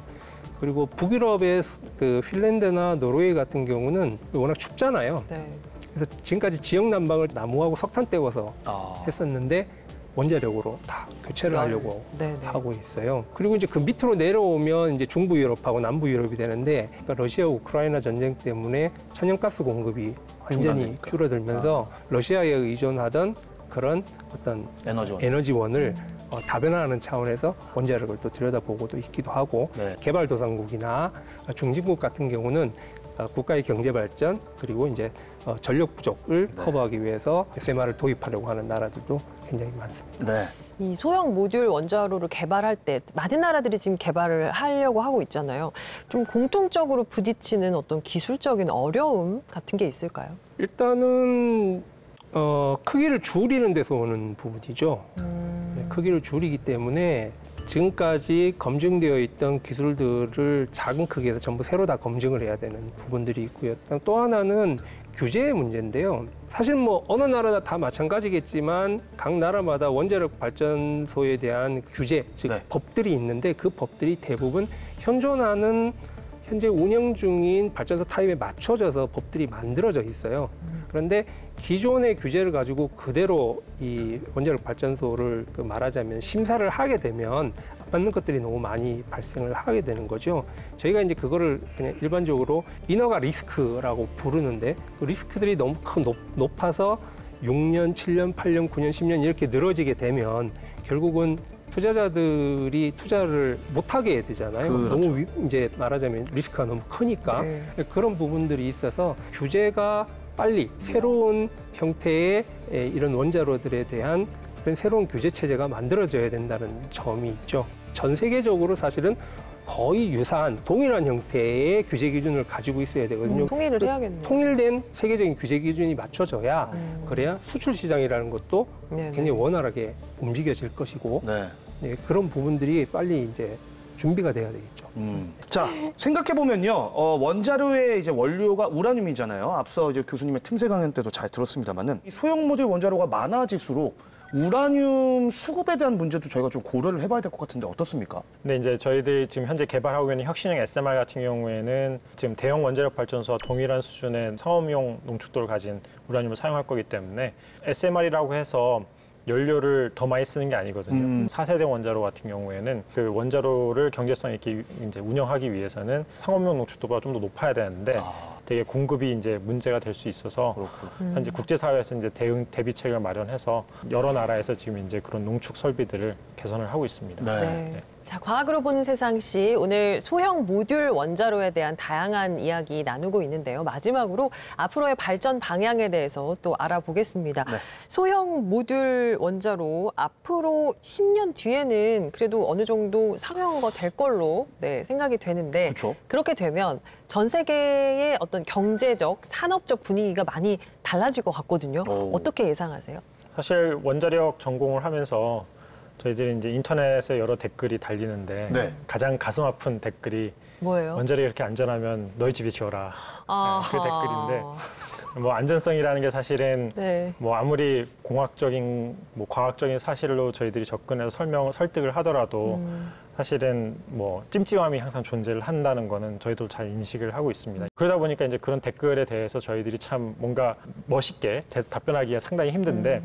그리고 북유럽의 그 핀란드나 노르웨이 같은 경우는 워낙 춥잖아요. 네. 그래서 지금까지 지역 난방을 나무하고 석탄 때워서 했었는데 원자력으로 다 교체를 하려고 네네. 하고 있어요. 그리고 이제 그 밑으로 내려오면 이제 중부 유럽하고 남부 유럽이 되는데, 그러니까 러시아 우크라이나 전쟁 때문에 천연가스 공급이 완전히 중단되니까. 줄어들면서 러시아에 의존하던 그런 어떤 에너지원을 다변화하는 차원에서 원자력을 또 들여다보고도 있기도 하고, 네. 개발도상국이나 중진국 같은 경우는 국가의 경제 발전 그리고 이제 전력 부족을 커버하기 위해서 SMR을 도입하려고 하는 나라들도 굉장히 많습니다. 네. 이 소형 모듈 원자로를 개발할 때 많은 나라들이 지금 개발을 하려고 하고 있잖아요. 좀 공통적으로 부딪히는 어떤 기술적인 어려움 같은 게 있을까요? 일단은 크기를 줄이는 데서 오는 부분이죠. 크기를 줄이기 때문에 지금까지 검증되어 있던 기술들을 작은 크기에서 전부 새로 다 검증을 해야 되는 부분들이 있고요. 또 하나는 규제의 문제인데요. 사실 뭐 어느 나라나 다 마찬가지겠지만 각 나라마다 원자력 발전소에 대한 규제, 즉 네. 법들이 있는데 그 법들이 대부분 현존하는 현재 운영 중인 발전소 타입에 맞춰져서 법들이 만들어져 있어요. 그런데 기존의 규제를 가지고 그대로 이 원자력 발전소를 말하자면 심사를 하게 되면 맞는 것들이 너무 많이 발생을 하게 되는 거죠. 저희가 이제 그거를 그냥 일반적으로 인허가 리스크라고 부르는데 그 리스크들이 너무 높아서 6년, 7년, 8년, 9년, 10년 이렇게 늘어지게 되면 결국은 투자자들이 투자를 못하게 되잖아요. 그렇죠. 너무 이제 말하자면 리스크가 너무 크니까 네. 그런 부분들이 있어서 규제가 빨리 새로운 형태의 이런 원자로들에 대한 그런 새로운 규제 체제가 만들어져야 된다는 점이 있죠. 전 세계적으로 사실은 거의 유사한 동일한 형태의 규제 기준을 가지고 있어야 되거든요. 통일을 해야겠네요. 통일된 세계적인 규제 기준이 맞춰져야 그래야 수출 시장이라는 것도 네네. 굉장히 원활하게 움직여질 것이고 네. 네, 그런 부분들이 빨리 이제 준비가 돼야 되겠죠. 자, 생각해 보면요, 원자로의 이제 원료가 우라늄이잖아요. 앞서 이제 교수님의 틈새 강연 때도 잘 들었습니다만은 이 소형 모듈 원자로가 많아질수록 우라늄 수급에 대한 문제도 저희가 좀 고려를 해봐야 될 것 같은데 어떻습니까? 근데 이제 저희들이 지금 현재 개발하고 있는 혁신형 SMR 같은 경우에는 지금 대형 원자력 발전소와 동일한 수준의 상업용 농축도를 가진 우라늄을 사용할 거기 때문에 SMR이라고 해서 연료를 더 많이 쓰는 게 아니거든요. 4세대 원자로 같은 경우에는 그 원자로를 경제성 있게 이제 운영하기 위해서는 상업용 농축도가 좀 더 높아야 되는데 되게 공급이 이제 문제가 될 수 있어서 현재 국제사회에서 이제 대비책을 마련해서 여러 나라에서 지금 이제 그런 농축 설비들을 개선을 하고 있습니다. 네. 자, 과학으로 보는 세상시 오늘 소형 모듈 원자로에 대한 다양한 이야기 나누고 있는데요. 마지막으로 앞으로의 발전 방향에 대해서 또 알아보겠습니다. 네. 소형 모듈 원자로 앞으로 10년 뒤에는 그래도 어느 정도 상용화가 될 걸로 생각이 되는데 그렇죠. 그렇게 되면 전 세계의 어떤 경제적, 산업적 분위기가 많이 달라질 것 같거든요. 어떻게 예상하세요? 사실 원자력 전공을 하면서 저희들이 이제 인터넷에 여러 댓글이 달리는데 네. 가장 가슴 아픈 댓글이 뭐예요? 원자력이 이렇게 안전하면 너희 집에 지어라. 아, 그 댓글인데 뭐 안전성이라는 게 사실은 네. 뭐 아무리 공학적인 뭐 과학적인 사실로 저희들이 접근해서 설득을 하더라도 사실은 뭐 찜찜함이 항상 존재를 한다는 거는 저희도 잘 인식을 하고 있습니다. 그러다 보니까 이제 그런 댓글에 대해서 저희들이 참 뭔가 멋있게 답변하기가 상당히 힘든데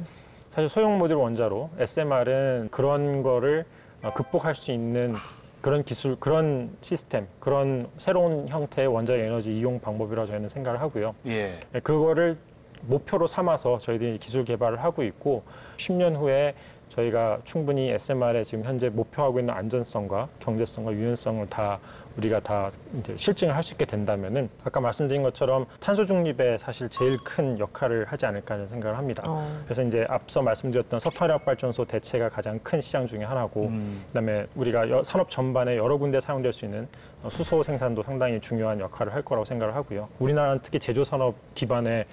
사실 소형 모듈 원자로 SMR은 그런 거를 극복할 수 있는 그런 기술, 그런 시스템, 그런 새로운 형태의 원자력 에너지 이용 방법이라고 저희는 생각을 하고요. 예. 그거를 목표로 삼아서 저희들이 기술 개발을 하고 있고 10년 후에 저희가 충분히 SMR에 지금 현재 목표하고 있는 안전성과 경제성과 유연성을 다 우리가 다 이제 실증을 할 수 있게 된다면은 아까 말씀드린 것처럼 탄소 중립에 사실 제일 큰 역할을 하지 않을까 하는 생각을 합니다. 그래서 이제 앞서 말씀드렸던 석탄화력 발전소 대체가 가장 큰 시장 중에 하나고 그다음에 우리가 산업 전반에 여러 군데 사용될 수 있는 수소 생산도 상당히 중요한 역할을 할 거라고 생각을 하고요. 우리나라는 특히 제조 산업 기반의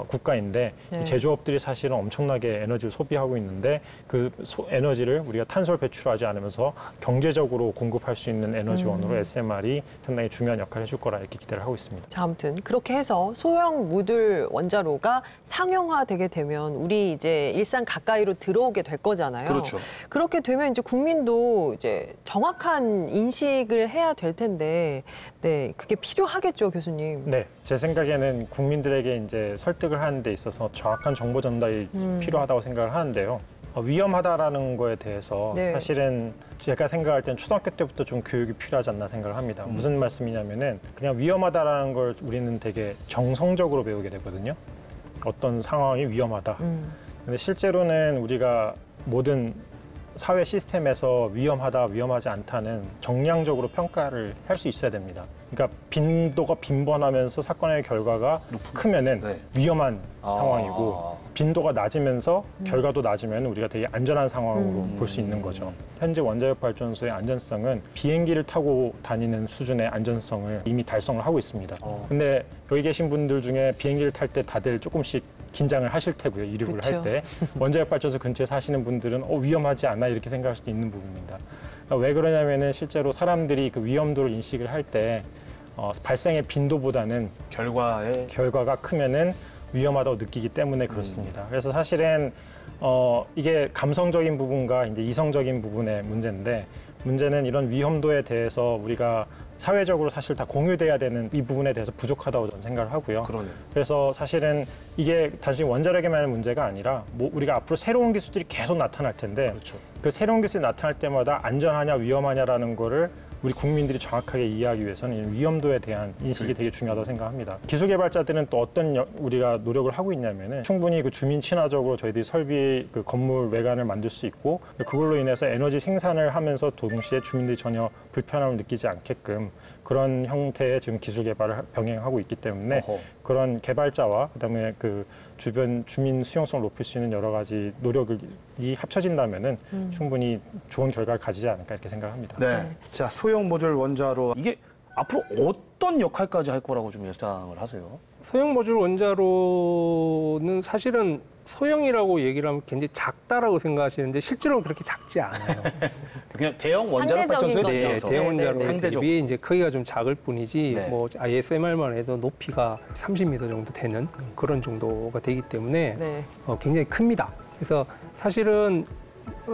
국가인데 네. 제조업들이 사실은 엄청나게 에너지를 소비하고 있는데 그 에너지를 우리가 탄소를 배출하지 않으면서 경제적으로 공급할 수 있는 에너지원으로 SMR이 상당히 중요한 역할을 해줄 거라 이렇게 기대를 하고 있습니다. 자, 아무튼 그렇게 해서 소형 모듈 원자로가 상용화되게 되면 우리 이제 일상 가까이로 들어오게 될 거잖아요. 그렇죠. 그렇게 되면 이제 국민도 이제 정확한 인식을 해야 될 텐데, 네, 그게 필요하겠죠, 교수님. 네, 제 생각에는 국민들에게 이제 설득을 하는 데 있어서 정확한 정보 전달이 필요하다고 생각을 하는데요. 위험하다라는 거에 대해서 네. 사실은 제가 생각할 땐 초등학교 때부터 좀 교육이 필요하지 않나 생각을 합니다. 무슨 말씀이냐면은 그냥 위험하다라는 걸 우리는 되게 정성적으로 배우게 되거든요. 어떤 상황이 위험하다. 근데 실제로는 우리가 모든 사회 시스템에서 위험하다, 위험하지 않다는 정량적으로 평가를 할 수 있어야 됩니다. 그러니까 빈도가 빈번하면서 사건의 결과가 크면은 네. 위험한 상황이고 빈도가 낮으면서 결과도 낮으면 우리가 되게 안전한 상황으로 볼 수 있는 거죠. 현재 원자력 발전소의 안전성은 비행기를 타고 다니는 수준의 안전성을 이미 달성을 하고 있습니다. 근데 여기 계신 분들 중에 비행기를 탈 때 다들 조금씩 긴장을 하실 테고요. 이륙을 그쵸. 할 때 원자력 발전소 근처에 사시는 분들은 위험하지 않나 이렇게 생각할 수도 있는 부분입니다. 왜 그러냐면은 실제로 사람들이 그 위험도를 인식을 할 때 발생의 빈도보다는 결과가 크면은 위험하다고 느끼기 때문에 그렇습니다. 그래서 사실은 이게 감성적인 부분과 이제 이성적인 부분의 문제인데 문제는 이런 위험도에 대해서 우리가 사회적으로 사실 다 공유돼야 되는 이 부분에 대해서 부족하다고 저는 생각을 하고요. 그러네요. 그래서 사실은 이게 단순히 원자력에만의 문제가 아니라 우리가 앞으로 새로운 기술들이 계속 나타날 텐데 그렇죠. 그 새로운 기술이 나타날 때마다 안전하냐 위험하냐라는 거를 우리 국민들이 정확하게 이해하기 위해서는 위험도에 대한 인식이 되게 중요하다고 생각합니다. 기술 개발자들은 또 어떤 우리가 노력을 하고 있냐면은 충분히 그 주민 친화적으로 저희들이 설비 그 건물 외관을 만들 수 있고 그걸로 인해서 에너지 생산을 하면서 동시에 주민들이 전혀 불편함을 느끼지 않게끔 그런 형태의 지금 기술 개발을 병행하고 있기 때문에 그런 개발자와 그다음에 그 주변 주민 수용성을 높일 수 있는 여러 가지 노력이 합쳐진다면은 충분히 좋은 결과를 가지지 않을까 이렇게 생각합니다. 네. 자, 소형 모듈 원자로 이게 앞으로 어떤 역할까지 할 거라고 좀 예상을 하세요? 소형 모듈 원자로는 사실은 소형이라고 얘기를 하면 굉장히 작다라고 생각하시는데 실제로는 그렇게 작지 않아요. 그냥 대형 원자력 발전소에 상대적인 네, 비해서 대형 원자로 상대적으로. 대비 이제 크기가 좀 작을 뿐이지 네. 뭐 ISMR만 해도 높이가 30m 정도 되는 그런 정도가 되기 때문에 네. 굉장히 큽니다. 그래서 사실은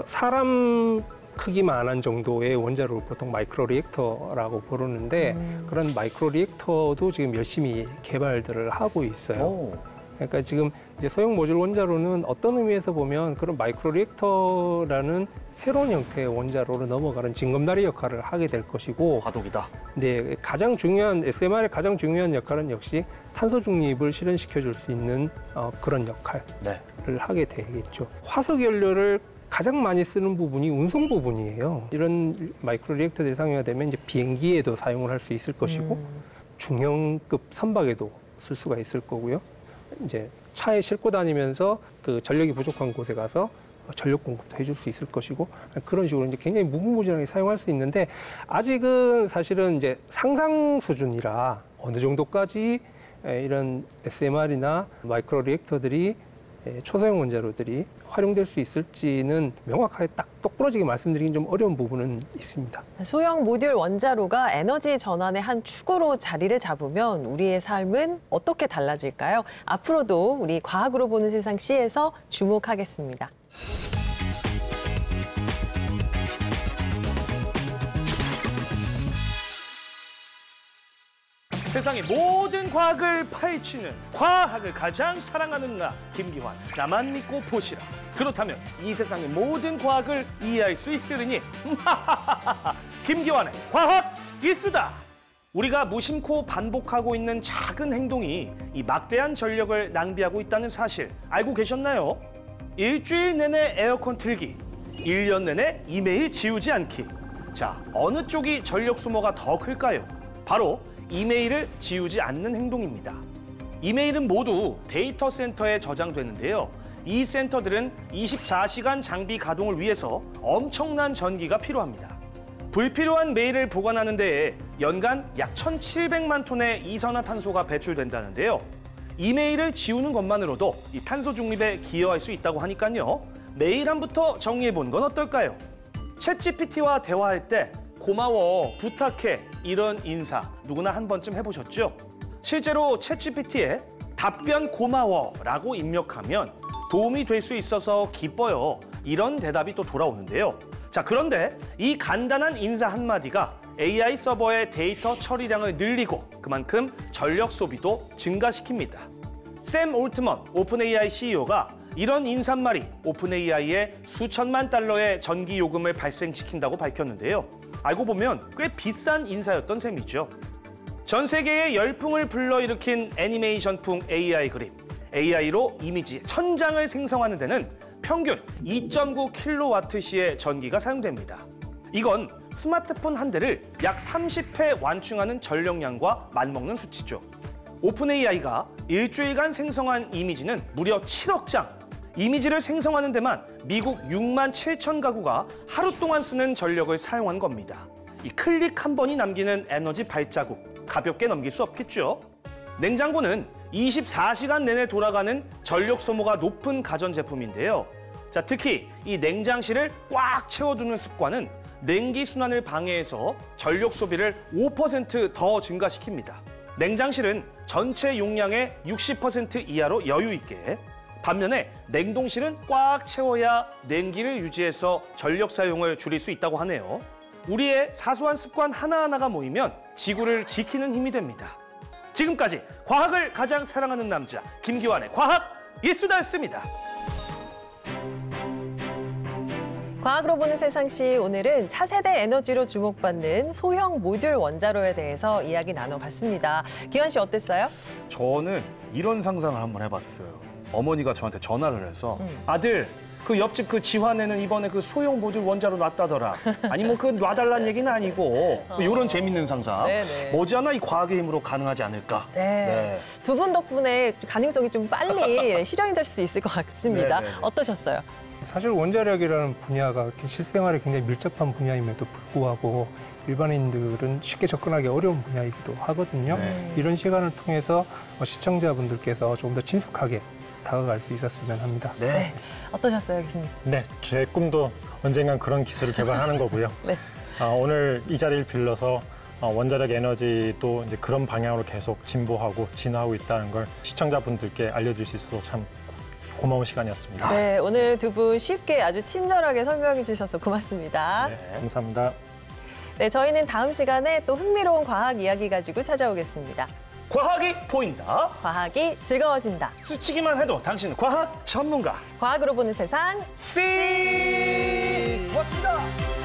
사람 크기만한 정도의 원자로를 보통 마이크로 리액터라고 부르는데 그런 마이크로 리액터도 지금 열심히 개발들을 하고 있어요. 그러니까 지금 이제 소형 모듈 원자로는 어떤 의미에서 보면 그런 마이크로 리액터라는 새로운 형태의 원자로로 넘어가는 징검다리 역할을 하게 될 것이고 과도기다. 네, 가장 중요한 SMR의 가장 중요한 역할은 역시 탄소 중립을 실현시켜 줄 수 있는 그런 역할을 하게 되겠죠. 화석 연료를 가장 많이 쓰는 부분이 운송 부분이에요. 이런 마이크로 리액터들이 상용화되면 이제 비행기에도 사용을 할 수 있을 것이고 중형급 선박에도 쓸 수가 있을 거고요. 이제 차에 싣고 다니면서 그 전력이 부족한 곳에 가서 전력 공급도 해줄 수 있을 것이고 그런 식으로 이제 굉장히 무궁무진하게 사용할 수 있는데 아직은 사실은 이제 상상 수준이라 어느 정도까지 이런 SMR이나 마이크로 리액터들이 초소형 원자로들이 활용될 수 있을지는 명확하게 딱 똑부러지게 말씀드리긴 좀 어려운 부분은 있습니다. 소형 모듈 원자로가 에너지 전환의 한 축으로 자리를 잡으면 우리의 삶은 어떻게 달라질까요? 앞으로도 우리 과학으로 보는 세상 C에서 주목하겠습니다. 세상의 모든 과학을 파헤치는 과학을 가장 사랑하는 나 김기환, 나만 믿고 보시라. 그렇다면 이 세상의 모든 과학을 이해할 수 있으리니 김기환의 과학 기수다. 우리가 무심코 반복하고 있는 작은 행동이 이 막대한 전력을 낭비하고 있다는 사실 알고 계셨나요? 일주일 내내 에어컨 틀기, 1년 내내 이메일 지우지 않기. 자, 어느 쪽이 전력 소모가 더 클까요? 바로 이메일을 지우지 않는 행동입니다. 이메일은 모두 데이터 센터에 저장되는데요. 이 센터들은 24시간 장비 가동을 위해서 엄청난 전기가 필요합니다. 불필요한 메일을 보관하는 데에 연간 약 1,700만 톤의 이산화탄소가 배출된다는데요. 이메일을 지우는 것만으로도 이 탄소 중립에 기여할 수 있다고 하니까요. 메일함부터 정리해보는 건 어떨까요? 챗GPT와 대화할 때 고마워, 부탁해 이런 인사 누구나 한 번쯤 해보셨죠? 실제로 챗GPT에 답변 고마워라고 입력하면 도움이 될 수 있어서 기뻐요. 이런 대답이 또 돌아오는데요. 자, 그런데 이 간단한 인사 한마디가 AI 서버의 데이터 처리량을 늘리고 그만큼 전력 소비도 증가시킵니다. 샘 올트먼 오픈AI CEO가 이런 인사말이 오픈AI에 수천만 달러의 전기 요금을 발생시킨다고 밝혔는데요. 알고 보면 꽤 비싼 인사였던 셈이죠. 전 세계의 열풍을 불러일으킨 애니메이션풍 AI 그림. AI로 이미지 1000장을 생성하는 데는 평균 2.9kWh의 전기가 사용됩니다. 이건 스마트폰 한 대를 약 30회 완충하는 전력량과 맞먹는 수치죠. 오픈AI가 일주일간 생성한 이미지는 무려 7억 장. 이미지를 생성하는 데만 미국 6만 7천 가구가 하루 동안 쓰는 전력을 사용한 겁니다. 이 클릭 한 번이 남기는 에너지 발자국, 가볍게 넘길 수 없겠죠. 냉장고는 24시간 내내 돌아가는 전력 소모가 높은 가전제품인데요. 자, 특히 이 냉장실을 꽉 채워두는 습관은 냉기 순환을 방해해서 전력 소비를 5% 더 증가시킵니다. 냉장실은 전체 용량의 60% 이하로 여유 있게, 반면에 냉동실은 꽉 채워야 냉기를 유지해서 전력 사용을 줄일 수 있다고 하네요. 우리의 사소한 습관 하나하나가 모이면 지구를 지키는 힘이 됩니다. 지금까지 과학을 가장 사랑하는 남자 김기환의 과학 일수다였습니다. 과학으로 보는 세상시 오늘은 차세대 에너지로 주목받는 소형 모듈 원자로에 대해서 이야기 나눠봤습니다. 기환 씨 어땠어요? 저는 이런 상상을 한번 해봤어요. 어머니가 저한테 전화를 해서 아들, 그 옆집 그 지환에는 이번에 그 소형 모듈 원자로 놨다더라. 아니 뭐 그 놔달라는 얘기는 아니고 이런 재밌는 상상. 네네. 머지않아 이 과학의 힘으로 가능하지 않을까. 네. 두 분 덕분에 가능성이 좀 빨리 실현이 될 수 있을 것 같습니다. 네네네. 어떠셨어요? 사실 원자력이라는 분야가 실생활에 굉장히 밀접한 분야임에도 불구하고 일반인들은 쉽게 접근하기 어려운 분야이기도 하거든요. 네. 이런 시간을 통해서 시청자분들께서 조금 더 친숙하게 다가갈 수 있었으면 합니다. 네. 어떠셨어요, 교수님? 네, 제 꿈도 언젠간 그런 기술을 개발하는 거고요. 네. 오늘 이 자리를 빌려서 원자력 에너지도 이제 그런 방향으로 계속 진보하고 진화하고 있다는 걸 시청자분들께 알려줄 수 있어서 참 고마운 시간이었습니다. 네, 오늘 두 분 쉽게 아주 친절하게 설명해 주셔서 고맙습니다. 네, 감사합니다. 네, 저희는 다음 시간에 또 흥미로운 과학 이야기 가지고 찾아오겠습니다. 과학이 보인다. 과학이 즐거워진다. 스치기만 해도 당신은 과학 전문가. 과학으로 보는 세상. 씨! 고맙습니다.